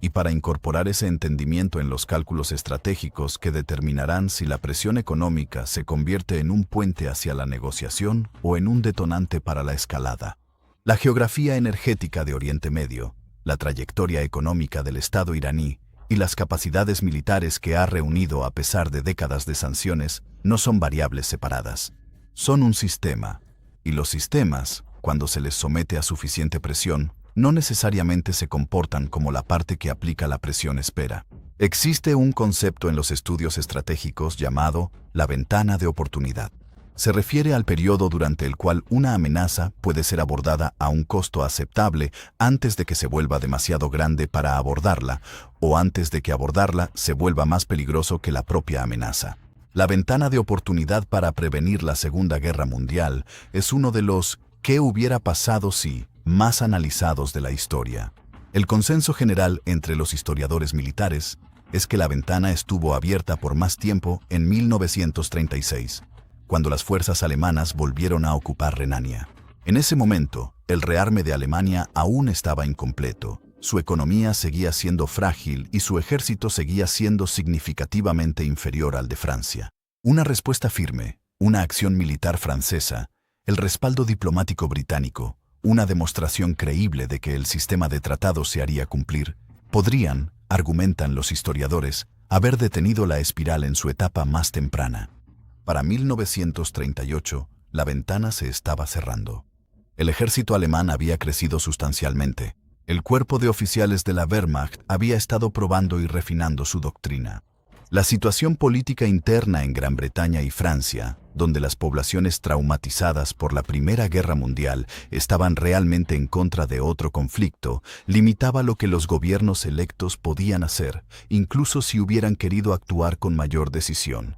y para incorporar ese entendimiento en los cálculos estratégicos que determinarán si la presión económica se convierte en un puente hacia la negociación o en un detonante para la escalada. La geografía energética de Oriente Medio, la trayectoria económica del Estado iraní, y las capacidades militares que ha reunido a pesar de décadas de sanciones no son variables separadas. Son un sistema, y los sistemas, cuando se les somete a suficiente presión, no necesariamente se comportan como la parte que aplica la presión espera. Existe un concepto en los estudios estratégicos llamado la ventana de oportunidad. Se refiere al periodo durante el cual una amenaza puede ser abordada a un costo aceptable antes de que se vuelva demasiado grande para abordarla, o antes de que abordarla se vuelva más peligroso que la propia amenaza. La ventana de oportunidad para prevenir la Segunda Guerra Mundial es uno de los ¿qué hubiera pasado si? Más analizados de la historia. El consenso general entre los historiadores militares es que la ventana estuvo abierta por más tiempo en 1936. Cuando las fuerzas alemanas volvieron a ocupar Renania. En ese momento, el rearme de Alemania aún estaba incompleto, su economía seguía siendo frágil y su ejército seguía siendo significativamente inferior al de Francia. Una respuesta firme, una acción militar francesa, el respaldo diplomático británico, una demostración creíble de que el sistema de tratados se haría cumplir, podrían, argumentan los historiadores, haber detenido la espiral en su etapa más temprana. Para 1938, la ventana se estaba cerrando. El ejército alemán había crecido sustancialmente. El cuerpo de oficiales de la Wehrmacht había estado probando y refinando su doctrina. La situación política interna en Gran Bretaña y Francia, donde las poblaciones traumatizadas por la Primera Guerra Mundial estaban realmente en contra de otro conflicto, limitaba lo que los gobiernos electos podían hacer, incluso si hubieran querido actuar con mayor decisión.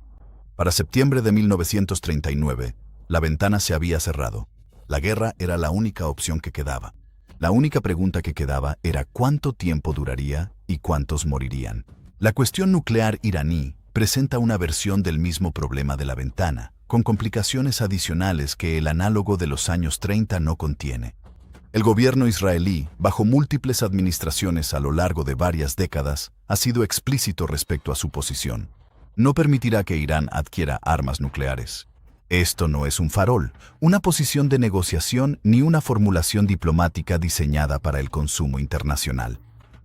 Para septiembre de 1939, la ventana se había cerrado. La guerra era la única opción que quedaba. La única pregunta que quedaba era cuánto tiempo duraría y cuántos morirían. La cuestión nuclear iraní presenta una versión del mismo problema de la ventana, con complicaciones adicionales que el análogo de los años 30 no contiene. El gobierno israelí, bajo múltiples administraciones a lo largo de varias décadas, ha sido explícito respecto a su posición. No permitirá que Irán adquiera armas nucleares. Esto no es un farol, una posición de negociación ni una formulación diplomática diseñada para el consumo internacional.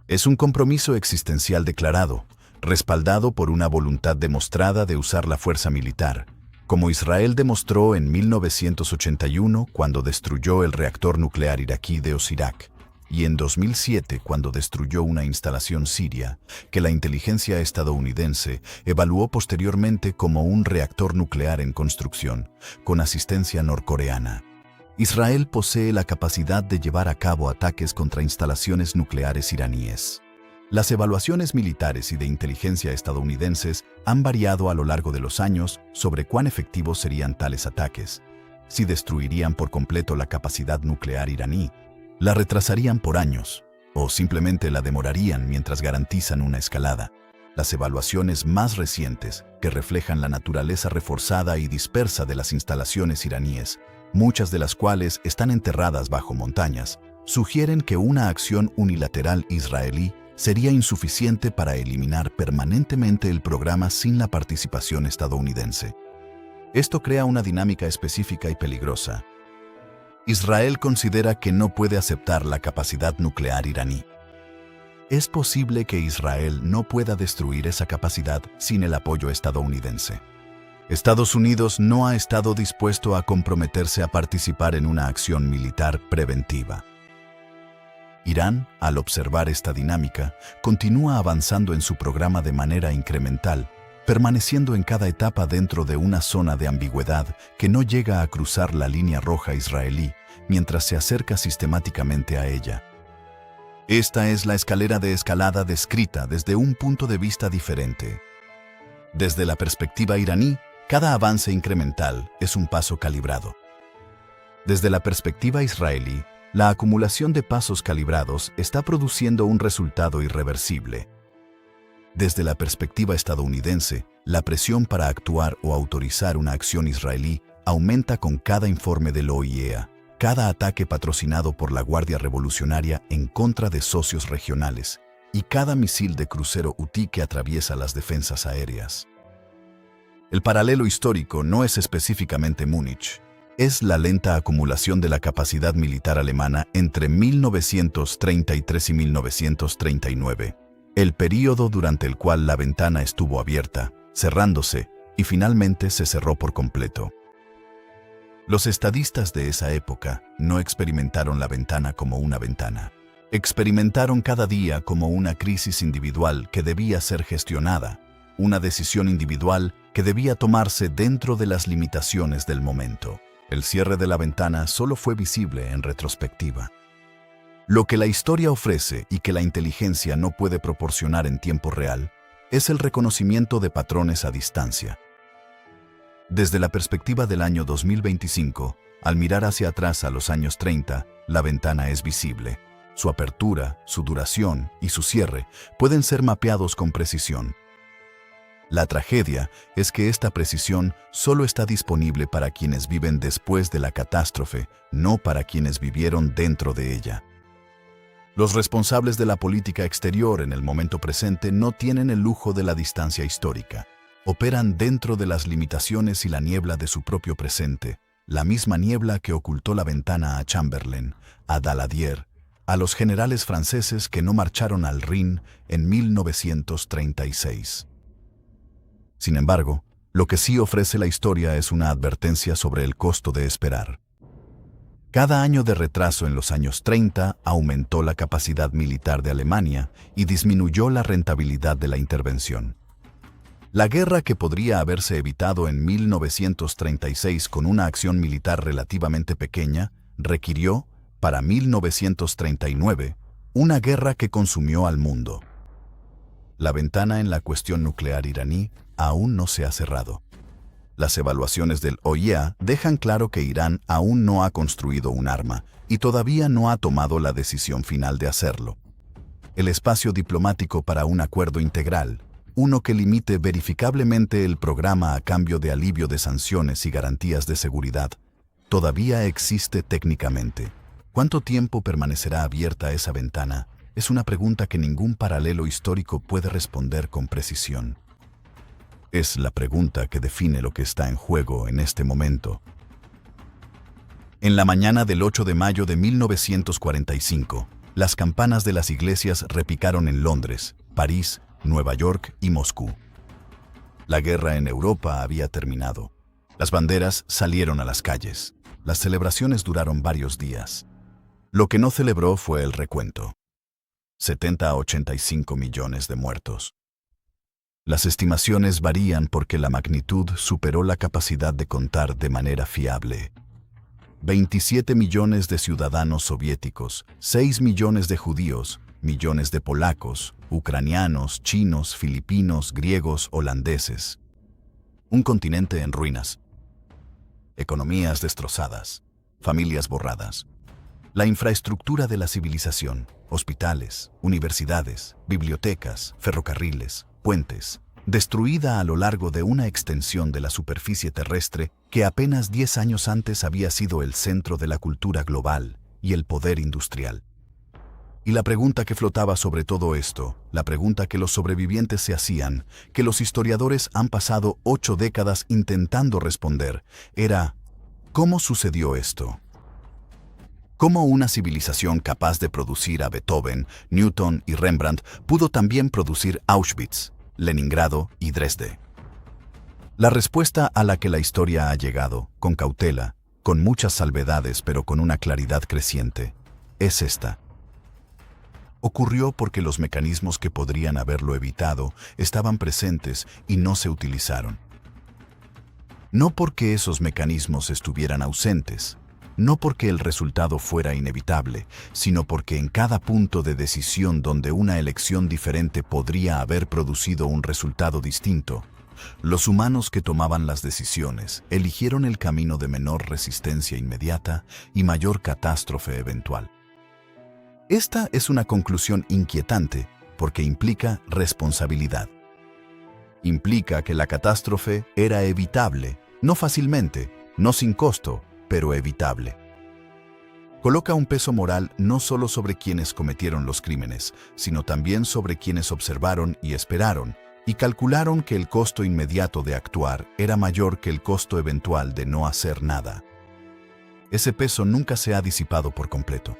Es un compromiso existencial declarado, respaldado por una voluntad demostrada de usar la fuerza militar, como Israel demostró en 1981 cuando destruyó el reactor nuclear iraquí de Osirak, y en 2007 cuando destruyó una instalación siria que la inteligencia estadounidense evaluó posteriormente como un reactor nuclear en construcción, con asistencia norcoreana. Israel posee la capacidad de llevar a cabo ataques contra instalaciones nucleares iraníes. Las evaluaciones militares y de inteligencia estadounidenses han variado a lo largo de los años sobre cuán efectivos serían tales ataques, si destruirían por completo la capacidad nuclear iraní, la retrasarían por años, o simplemente la demorarían mientras garantizan una escalada. Las evaluaciones más recientes, que reflejan la naturaleza reforzada y dispersa de las instalaciones iraníes, muchas de las cuales están enterradas bajo montañas, sugieren que una acción unilateral israelí sería insuficiente para eliminar permanentemente el programa sin la participación estadounidense. Esto crea una dinámica específica y peligrosa. Israel considera que no puede aceptar la capacidad nuclear iraní. Es posible que Israel no pueda destruir esa capacidad sin el apoyo estadounidense. Estados Unidos no ha estado dispuesto a comprometerse a participar en una acción militar preventiva. Irán, al observar esta dinámica, continúa avanzando en su programa de manera incremental, permaneciendo en cada etapa dentro de una zona de ambigüedad que no llega a cruzar la línea roja israelí mientras se acerca sistemáticamente a ella. Esta es la escalera de escalada descrita desde un punto de vista diferente. Desde la perspectiva iraní, cada avance incremental es un paso calibrado. Desde la perspectiva israelí, la acumulación de pasos calibrados está produciendo un resultado irreversible. Desde la perspectiva estadounidense, la presión para actuar o autorizar una acción israelí aumenta con cada informe del OIEA, cada ataque patrocinado por la Guardia Revolucionaria en contra de socios regionales y cada misil de crucero Houthi que atraviesa las defensas aéreas. El paralelo histórico no es específicamente Múnich. Es la lenta acumulación de la capacidad militar alemana entre 1933 y 1939, el período durante el cual la ventana estuvo abierta, cerrándose y finalmente se cerró por completo. Los estadistas de esa época no experimentaron la ventana como una ventana. Experimentaron cada día como una crisis individual que debía ser gestionada, una decisión individual que debía tomarse dentro de las limitaciones del momento. El cierre de la ventana solo fue visible en retrospectiva. Lo que la historia ofrece y que la inteligencia no puede proporcionar en tiempo real es el reconocimiento de patrones a distancia. Desde la perspectiva del año 2025, al mirar hacia atrás a los años 30, la ventana es visible. Su apertura, su duración y su cierre pueden ser mapeados con precisión. La tragedia es que esta precisión solo está disponible para quienes viven después de la catástrofe, no para quienes vivieron dentro de ella. Los responsables de la política exterior en el momento presente no tienen el lujo de la distancia histórica. Operan dentro de las limitaciones y la niebla de su propio presente, la misma niebla que ocultó la ventana a Chamberlain, a Daladier, a los generales franceses que no marcharon al Rin en 1936. Sin embargo, lo que sí ofrece la historia es una advertencia sobre el costo de esperar. Cada año de retraso en los años 30 aumentó la capacidad militar de Alemania y disminuyó la rentabilidad de la intervención. La guerra que podría haberse evitado en 1936 con una acción militar relativamente pequeña requirió, para 1939, una guerra que consumió al mundo. La ventana en la cuestión nuclear iraní aún no se ha cerrado. Las evaluaciones del OIEA dejan claro que Irán aún no ha construido un arma y todavía no ha tomado la decisión final de hacerlo. El espacio diplomático para un acuerdo integral, uno que limite verificablemente el programa a cambio de alivio de sanciones y garantías de seguridad, todavía existe técnicamente. ¿Cuánto tiempo permanecerá abierta esa ventana? Es una pregunta que ningún paralelo histórico puede responder con precisión. Es la pregunta que define lo que está en juego en este momento. En la mañana del 8 de mayo de 1945, las campanas de las iglesias repicaron en Londres, París, Nueva York y Moscú. La guerra en Europa había terminado. Las banderas salieron a las calles. Las celebraciones duraron varios días. Lo que no celebró fue el recuento. 70 a 85 millones de muertos. Las estimaciones varían porque la magnitud superó la capacidad de contar de manera fiable. 27 millones de ciudadanos soviéticos, 6 millones de judíos, millones de polacos, ucranianos, chinos, filipinos, griegos, holandeses. Un continente en ruinas. Economías destrozadas, familias borradas. La infraestructura de la civilización, hospitales, universidades, bibliotecas, ferrocarriles, puentes, destruida a lo largo de una extensión de la superficie terrestre que apenas 10 años antes había sido el centro de la cultura global y el poder industrial. Y la pregunta que flotaba sobre todo esto, la pregunta que los sobrevivientes se hacían, que los historiadores han pasado 8 décadas intentando responder, era: ¿cómo sucedió esto? ¿Cómo una civilización capaz de producir a Beethoven, Newton y Rembrandt pudo también producir Auschwitz, Leningrado y Dresde? La respuesta a la que la historia ha llegado, con cautela, con muchas salvedades pero con una claridad creciente, es esta. Ocurrió porque los mecanismos que podrían haberlo evitado estaban presentes y no se utilizaron. No porque esos mecanismos estuvieran ausentes, no porque el resultado fuera inevitable, sino porque en cada punto de decisión donde una elección diferente podría haber producido un resultado distinto, los humanos que tomaban las decisiones eligieron el camino de menor resistencia inmediata y mayor catástrofe eventual. Esta es una conclusión inquietante porque implica responsabilidad. Implica que la catástrofe era evitable, no fácilmente, no sin costo, pero evitable. Coloca un peso moral no solo sobre quienes cometieron los crímenes, sino también sobre quienes observaron y esperaron, y calcularon que el costo inmediato de actuar era mayor que el costo eventual de no hacer nada. Ese peso nunca se ha disipado por completo.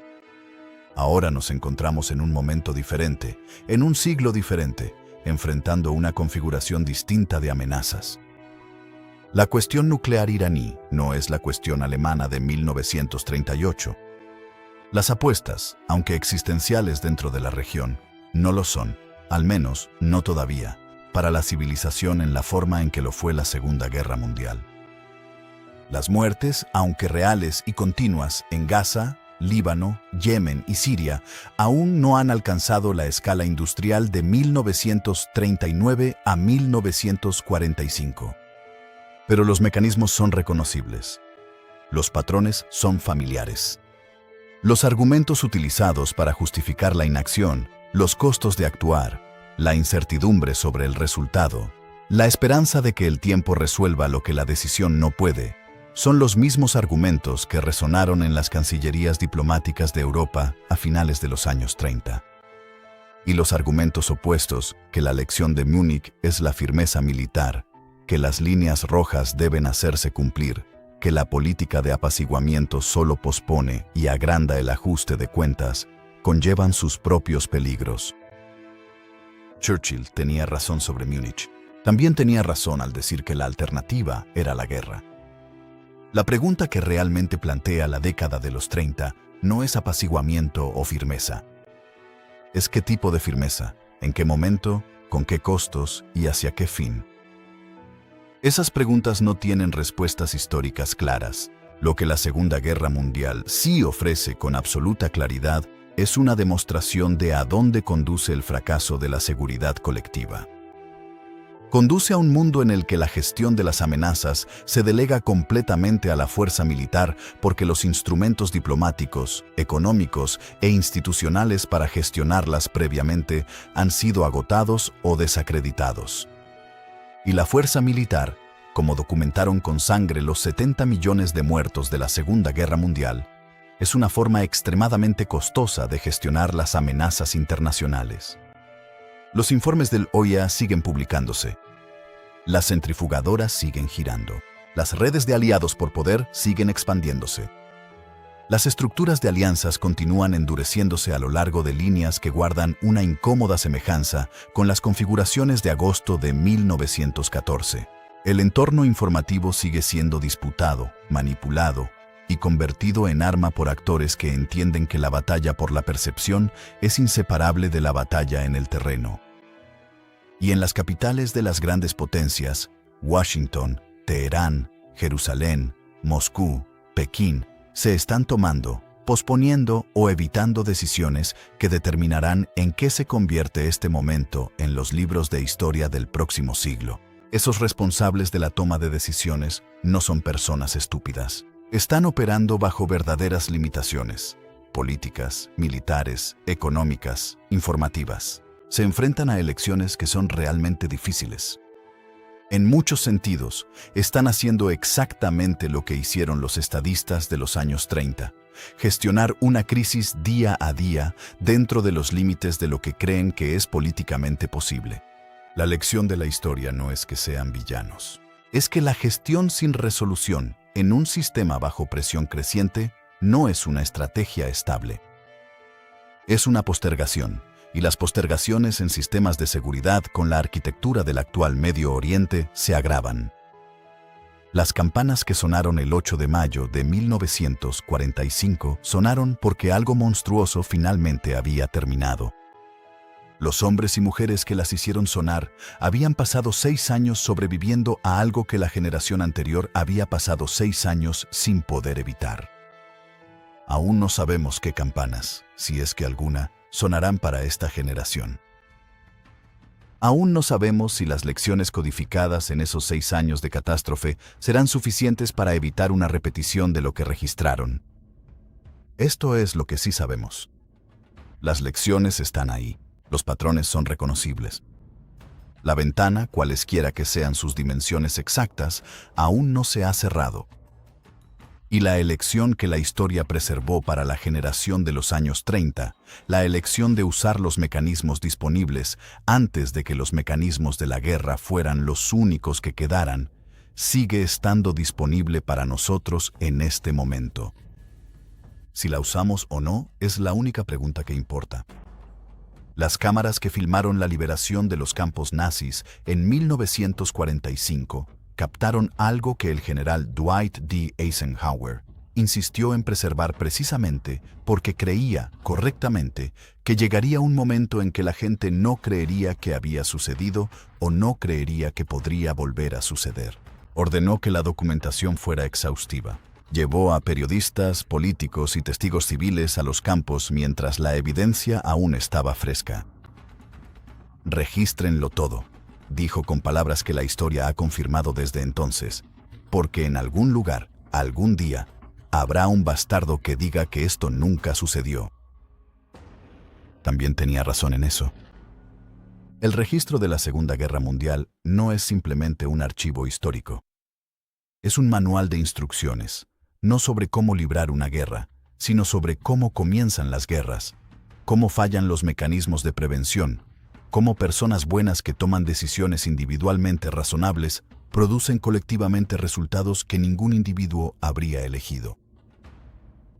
Ahora nos encontramos en un momento diferente, en un siglo diferente, enfrentando una configuración distinta de amenazas. La cuestión nuclear iraní no es la cuestión alemana de 1938. Las apuestas, aunque existenciales dentro de la región, no lo son, al menos no todavía, para la civilización en la forma en que lo fue la Segunda Guerra Mundial. Las muertes, aunque reales y continuas, en Gaza, Líbano, Yemen y Siria, aún no han alcanzado la escala industrial de 1939 a 1945. Pero los mecanismos son reconocibles. Los patrones son familiares. Los argumentos utilizados para justificar la inacción, los costos de actuar, la incertidumbre sobre el resultado, la esperanza de que el tiempo resuelva lo que la decisión no puede, son los mismos argumentos que resonaron en las cancillerías diplomáticas de Europa a finales de los años 30. Y los argumentos opuestos, que la lección de Múnich es la firmeza militar, que las líneas rojas deben hacerse cumplir, que la política de apaciguamiento solo pospone y agranda el ajuste de cuentas, conllevan sus propios peligros. Churchill tenía razón sobre Múnich. También tenía razón al decir que la alternativa era la guerra. La pregunta que realmente plantea la década de los 30 no es apaciguamiento o firmeza. Es qué tipo de firmeza, en qué momento, con qué costos y hacia qué fin. Esas preguntas no tienen respuestas históricas claras. Lo que la Segunda Guerra Mundial sí ofrece con absoluta claridad es una demostración de a dónde conduce el fracaso de la seguridad colectiva. Conduce a un mundo en el que la gestión de las amenazas se delega completamente a la fuerza militar porque los instrumentos diplomáticos, económicos e institucionales para gestionarlas previamente han sido agotados o desacreditados. Y la fuerza militar, como documentaron con sangre los 70 millones de muertos de la Segunda Guerra Mundial, Es una forma extremadamente costosa de gestionar las amenazas internacionales. Los informes del OIA siguen publicándose. Las centrifugadoras siguen girando. Las redes de aliados por poder siguen expandiéndose. Las estructuras de alianzas continúan endureciéndose a lo largo de líneas que guardan una incómoda semejanza con las configuraciones de agosto de 1914. El entorno informativo sigue siendo disputado, manipulado y convertido en arma por actores que entienden que la batalla por la percepción es inseparable de la batalla en el terreno. Y en las capitales de las grandes potencias, Washington, Teherán, Jerusalén, Moscú, Pekín, se están tomando, posponiendo o evitando decisiones que determinarán en qué se convierte este momento en los libros de historia del próximo siglo. Esos responsables de la toma de decisiones no son personas estúpidas. Están operando bajo verdaderas limitaciones, políticas, militares, económicas, informativas. Se enfrentan a elecciones que son realmente difíciles. En muchos sentidos, están haciendo exactamente lo que hicieron los estadistas de los años 30, gestionar una crisis día a día dentro de los límites de lo que creen que es políticamente posible. La lección de la historia no es que sean villanos, es que la gestión sin resolución en un sistema bajo presión creciente no es una estrategia estable. Es una postergación. Y las postergaciones en sistemas de seguridad con la arquitectura del actual Medio Oriente se agravan. Las campanas que sonaron el 8 de mayo de 1945 sonaron porque algo monstruoso finalmente había terminado. Los hombres y mujeres que las hicieron sonar habían pasado 6 años sobreviviendo a algo que la generación anterior había pasado 6 años sin poder evitar. Aún no sabemos qué campanas, si es que alguna, sonarán para esta generación. Aún no sabemos si las lecciones codificadas en esos 6 años de catástrofe serán suficientes para evitar una repetición de lo que registraron. Esto es lo que sí sabemos. Las lecciones están ahí, los patrones son reconocibles. La ventana, cualesquiera que sean sus dimensiones exactas, aún no se ha cerrado. Y la elección que la historia preservó para la generación de los años 30, la elección de usar los mecanismos disponibles antes de que los mecanismos de la guerra fueran los únicos que quedaran, sigue estando disponible para nosotros en este momento. Si la usamos o no es la única pregunta que importa. Las cámaras que filmaron la liberación de los campos nazis en 1945 captaron algo que el general Dwight D. Eisenhower insistió en preservar precisamente porque creía, correctamente, que llegaría un momento en que la gente no creería que había sucedido o no creería que podría volver a suceder. Ordenó que la documentación fuera exhaustiva. Llevó a periodistas, políticos y testigos civiles a los campos mientras la evidencia aún estaba fresca. Regístrenlo todo, dijo con palabras que la historia ha confirmado desde entonces, porque en algún lugar, algún día, habrá un bastardo que diga que esto nunca sucedió. También tenía razón en eso. El registro de la Segunda Guerra Mundial no es simplemente un archivo histórico. Es un manual de instrucciones, no sobre cómo librar una guerra, sino sobre cómo comienzan las guerras, cómo fallan los mecanismos de prevención, cómo personas buenas que toman decisiones individualmente razonables producen colectivamente resultados que ningún individuo habría elegido.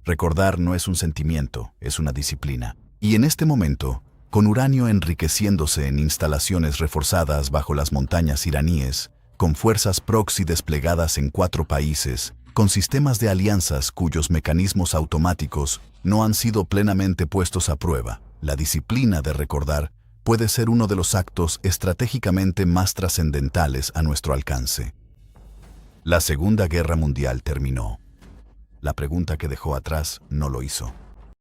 Recordar no es un sentimiento, es una disciplina. Y en este momento, con uranio enriqueciéndose en instalaciones reforzadas bajo las montañas iraníes, con fuerzas proxy desplegadas en 4 países, con sistemas de alianzas cuyos mecanismos automáticos no han sido plenamente puestos a prueba, la disciplina de recordar puede ser uno de los actos estratégicamente más trascendentales a nuestro alcance. La Segunda Guerra Mundial terminó. La pregunta que dejó atrás no lo hizo.